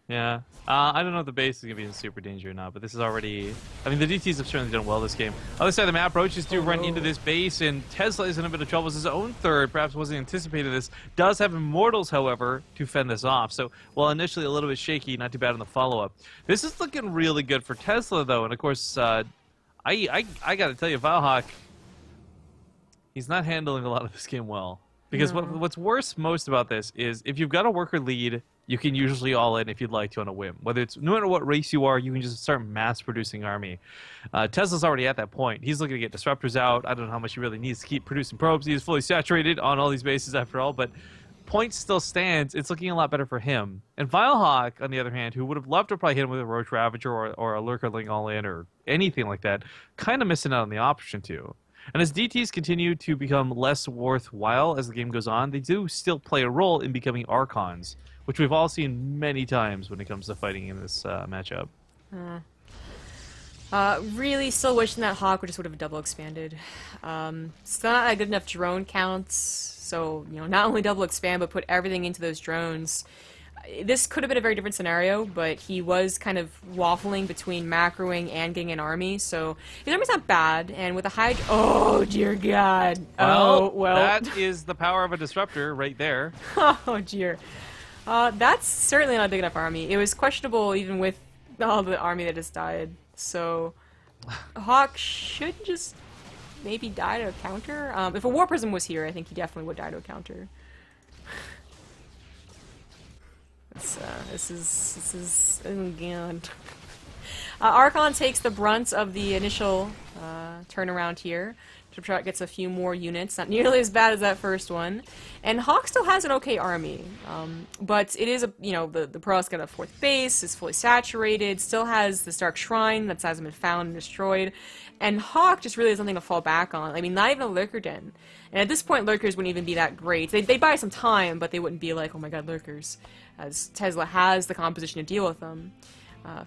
Yeah. I don't know if the base is going to be in super danger or not, but this is already... I mean, the DTs have certainly done well this game. Other side of the map, Roaches do run into this base, and Tesla is in a bit of trouble as his own third. Perhaps wasn't anticipating this. Does have Immortals, however, to fend this off. So, while initially a little bit shaky, not too bad on the follow-up. This is looking really good for Tesla, though. And, of course, I got to tell you, Valhawk, he's not handling a lot of this game well. Because what's worse most about this is if you've got a worker lead, you can usually all in if you'd like to on a whim. Whether it's no matter what race you are, you can just start mass-producing army. Tesla's already at that point. He's looking to get disruptors out. I don't know how much he really needs to keep producing probes. He's fully saturated on all these bases after all, but point still stands. It's looking a lot better for him. And Vilehawk, on the other hand, who would have loved to probably hit him with a Roach Ravager or a Lurkerling all-in or anything like that, kind of missing out on the option to. And as DTs continue to become less worthwhile as the game goes on, they do still play a role in becoming Archons, which we've all seen many times when it comes to fighting in this matchup. Really still wishing that Hawk would have double expanded. Still not good enough drone counts, so, you know, not only double expand, but put everything into those drones. This could have been a very different scenario, but he was kind of waffling between macroing and getting an army, so his army's not bad, and with a high... Oh, dear God. Well, well. That is the power of a disruptor right there. Oh, dear. That's certainly not a big enough army. It was questionable even with all the army that just died, so Hawk should just maybe die to a counter. If a War Prism was here, I think he definitely would die to a counter. This is oh god. Archon takes the brunt of the initial turnaround here. Tripshot gets a few more units, not nearly as bad as that first one. And Hawk still has an okay army, but it is the Pro's got a fourth base, is fully saturated, still has this Dark Shrine that hasn't been found and destroyed, and Hawk just really has nothing to fall back on. I mean, not even a Lurker Den. And at this point, Lurkers wouldn't even be that great. They'd buy some time, but they wouldn't be like, oh my god, Lurkers, as Tesla has the composition to deal with them.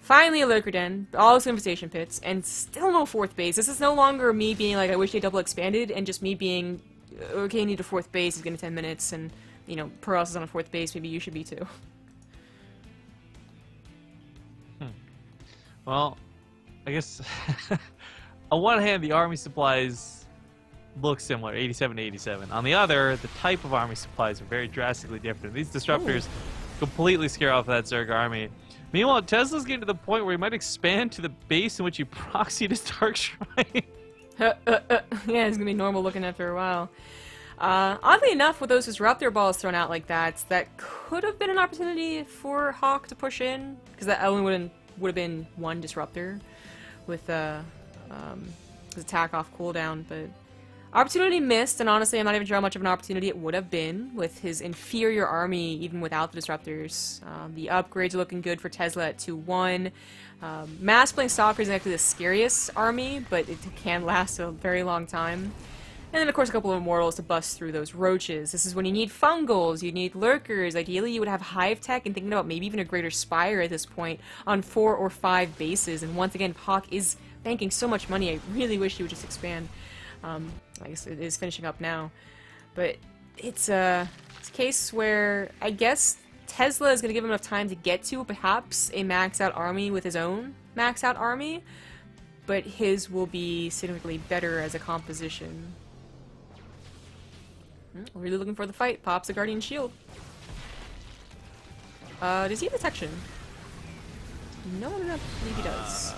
Finally a Lurker Den, all those infestation pits, and still no fourth base. This is no longer me being like, I wish they double expanded, and just me being, okay, I need a fourth base, it's gonna 10 minutes, and, you know, Peros is on a fourth base, maybe you should be too. Well, I guess, on one hand, the army supplies look similar, 87 to 87. On the other, the type of army supplies are very drastically different. These disruptors completely scare off that Zerg army. Meanwhile, Tesla's getting to the point where he might expand to the base in which he proxied his Dark Shrine. Yeah, it's gonna be normal looking after a while. Oddly enough, with those Disruptor balls thrown out like that could have been an opportunity for Hawk to push in, because that only would have been one Disruptor with his attack off cooldown, but opportunity missed, and honestly, I'm not even sure how much of an opportunity it would have been with his inferior army, even without the Disruptors. The upgrades are looking good for Tesla at 2-1. Mass playing Stalker isn't actually the scariest army, but it can last a very long time. And then, of course, a couple of Immortals to bust through those Roaches. This is when you need Fungals, you need Lurkers. Ideally, you would have Hive Tech and thinking about maybe even a Greater Spire at this point on 4 or 5 bases. And once again, Hawk is banking so much money, I really wish he would just expand. I guess it is finishing up now, but it's a case where I guess Tesla is going to give him enough time to get to perhaps a maxed out army with his own maxed out army, but his will be significantly better as a composition. Really looking for the fight. Pops a Guardian Shield. Does he have detection? No, I don't believe he does.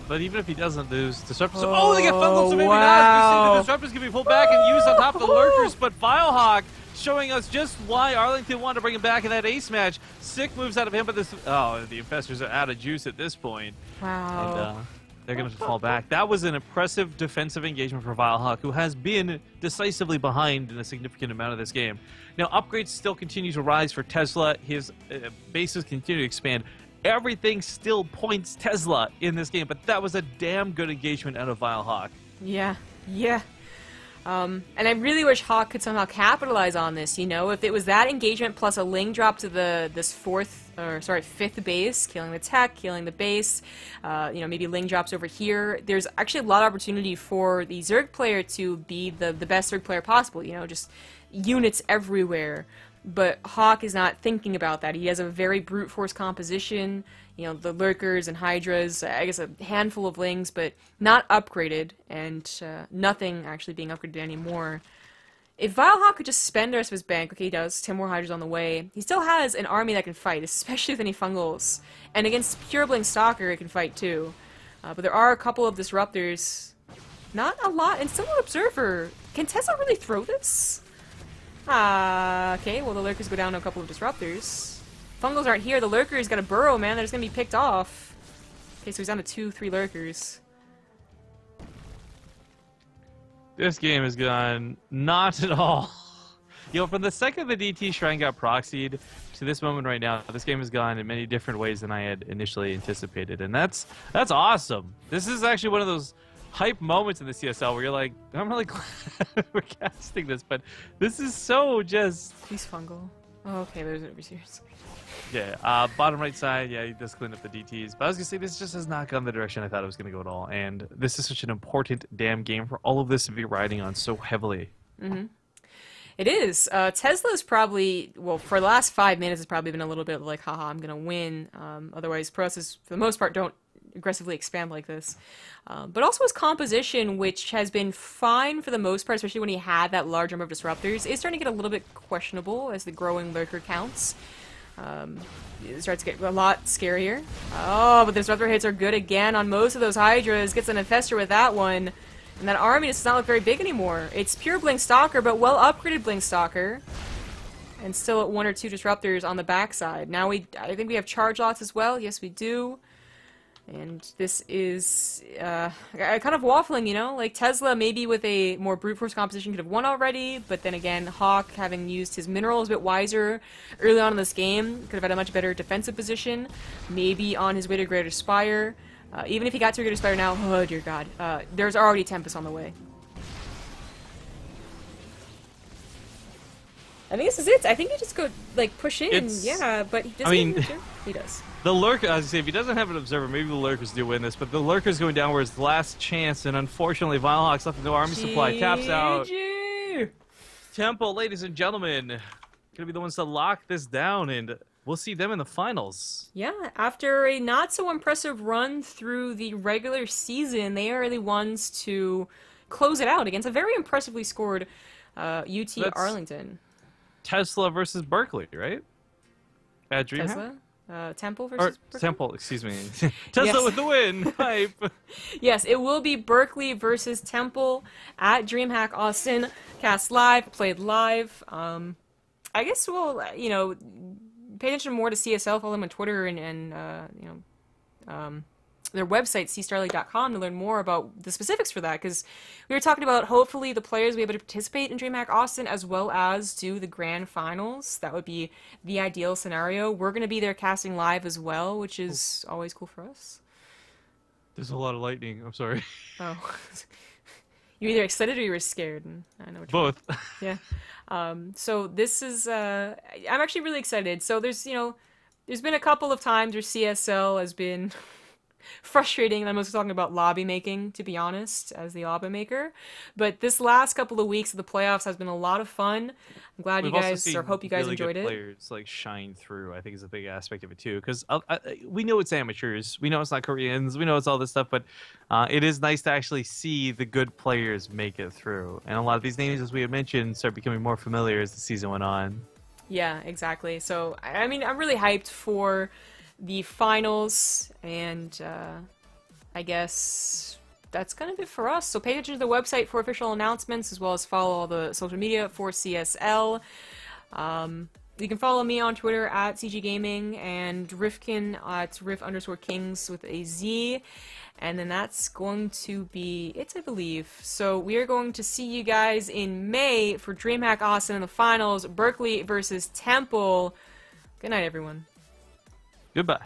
But even if he doesn't, those disruptors. Oh, they get Fungals, so maybe not. The disruptors can be pulled back and used on top of the Lurkers. But Vilehawk showing us just why Arlington wanted to bring him back in that ace match. Sick moves out of him, but this. Oh, the Infestors are out of juice at this point. Wow. And they're going to fall back. That was an impressive defensive engagement for Vilehawk, who has been decisively behind in a significant amount of this game. Now, upgrades still continue to rise for Tesla. His bases continue to expand. everything still points Tesla in this game, but that was a damn good engagement out of Vilehawk. Yeah, yeah. And I really wish Hawk could somehow capitalize on this, you know? If it was that engagement plus a Ling drop to this fifth base, killing the tech, killing the base, you know, maybe Ling drops over here, there's actually a lot of opportunity for the Zerg player to be the best Zerg player possible, you know, just units everywhere. But Hawk is not thinking about that. He has a very brute force composition, you know, the Lurkers and Hydras, I guess a handful of Lings, but not upgraded, and nothing actually being upgraded anymore. If Vilehawk could just spend the rest of his bank, okay, he does, 10 more Hydras on the way, he still has an army that can fight, especially with any Fungals. And against Pure Bling Stalker, it can fight too. But there are a couple of Disruptors. Not a lot, and still an Observer. Can Tesla really throw this? Okay, well the Lurkers go down to a couple of Disruptors. Fungals aren't here, the Lurkers got a burrow, man, they're just gonna be picked off. Okay, so he's down to 2-3 Lurkers. This game has gone not at all. You know, from the second the DT Shrine got proxied to this moment right now, this game has gone in many different ways than I had initially anticipated, and that's awesome. This is actually one of those hype moments in the CSL where you're like, I'm really glad we're casting this, but this is so just... Please Fungal. Oh, okay, there's an overseers. Yeah, bottom right side, yeah, he does clean up the DTs. But I was going to say, this just has not gone the direction I thought it was going to go at all. And this is such an important damn game for all of this to be riding on so heavily. Mm-hmm. It is. Tesla's probably, well, for the last 5 minutes, it's probably been a little bit like, haha, I'm going to win. Otherwise, processes, for the most part, don't aggressively expand like this. But also his composition, which has been fine for the most part, especially when he had that large number of Disruptors, is starting to get a little bit questionable as the growing Lurker counts. It starts to get a lot scarier. Oh, but the Disruptor hits are good again on most of those Hydras. Gets an Infestor with that one. And that army does not look very big anymore. It's pure Blink Stalker, but well upgraded Blink Stalker. And still at 1 or 2 Disruptors on the backside. Now I think we have Charge Lots as well. Yes, we do. And this is kind of waffling, you know? Like, Tesla, maybe with a more brute force composition, could have won already, but then again, Hawk, having used his minerals a bit wiser early on in this game, could have had a much better defensive position, maybe on his way to Greater Spire. Even if he got to a Greater Spire now, oh dear god, there's already Tempest on the way. I think this is it. I think you just go, like, push in, yeah, but he doesn't. He does. The Lurker, as I say, if he doesn't have an Observer, maybe the Lurkers do win this, but the Lurker's going down where it's the last chance, and unfortunately, Vilehawk's left with no army supply. Taps out. Temple, ladies and gentlemen, gonna be the ones to lock this down, and we'll see them in the finals. Yeah, after a not-so-impressive run through the regular season, they are the ones to close it out against a very impressively scored UT Arlington. Tesla versus Berkeley, right? At DreamHack? Tesla? Temple versus Berkeley? Temple, excuse me. Tesla with the win. Hype. Yes, it will be Berkeley versus Temple at DreamHack Austin. Cast live, played live. I guess we'll, you know, pay attention more to CSL, follow them on Twitter and you know, their website, cstarleague.com, to learn more about the specifics for that, because we were talking about hopefully the players will be able to participate in DreamHack Austin as well as do the grand finals. That would be the ideal scenario. We're going to be there casting live as well, which is always cool for us. There's a lot of lightning. I'm sorry. Oh. You were either excited or you were scared. And I know which Both. One. Yeah. So this is, I'm actually really excited. So there's, you know, there's been a couple of times where CSL has been frustrating, and I'm mostly talking about lobby making, to be honest, as the lobby maker. But this last couple of weeks of the playoffs has been a lot of fun. I'm glad you guys, or hope you guys enjoyed it. Players like shine through, I think, is a big aspect of it too. Because we know it's amateurs, we know it's not Koreans, we know it's all this stuff, but it is nice to actually see the good players make it through. And a lot of these names, as we had mentioned, start becoming more familiar as the season went on. Yeah, exactly. So I mean, I'm really hyped for the finals, and I guess that's kind of it for us. So pay attention to the website for official announcements, as well as follow all the social media for CSL. You can follow me on Twitter at CGGaming, and Rifkin at Riff_Kings with a Z. And then that's going to be it, I believe. So we are going to see you guys in May for DreamHack Austin in the finals, Berkeley versus Temple. Good night, everyone. Goodbye.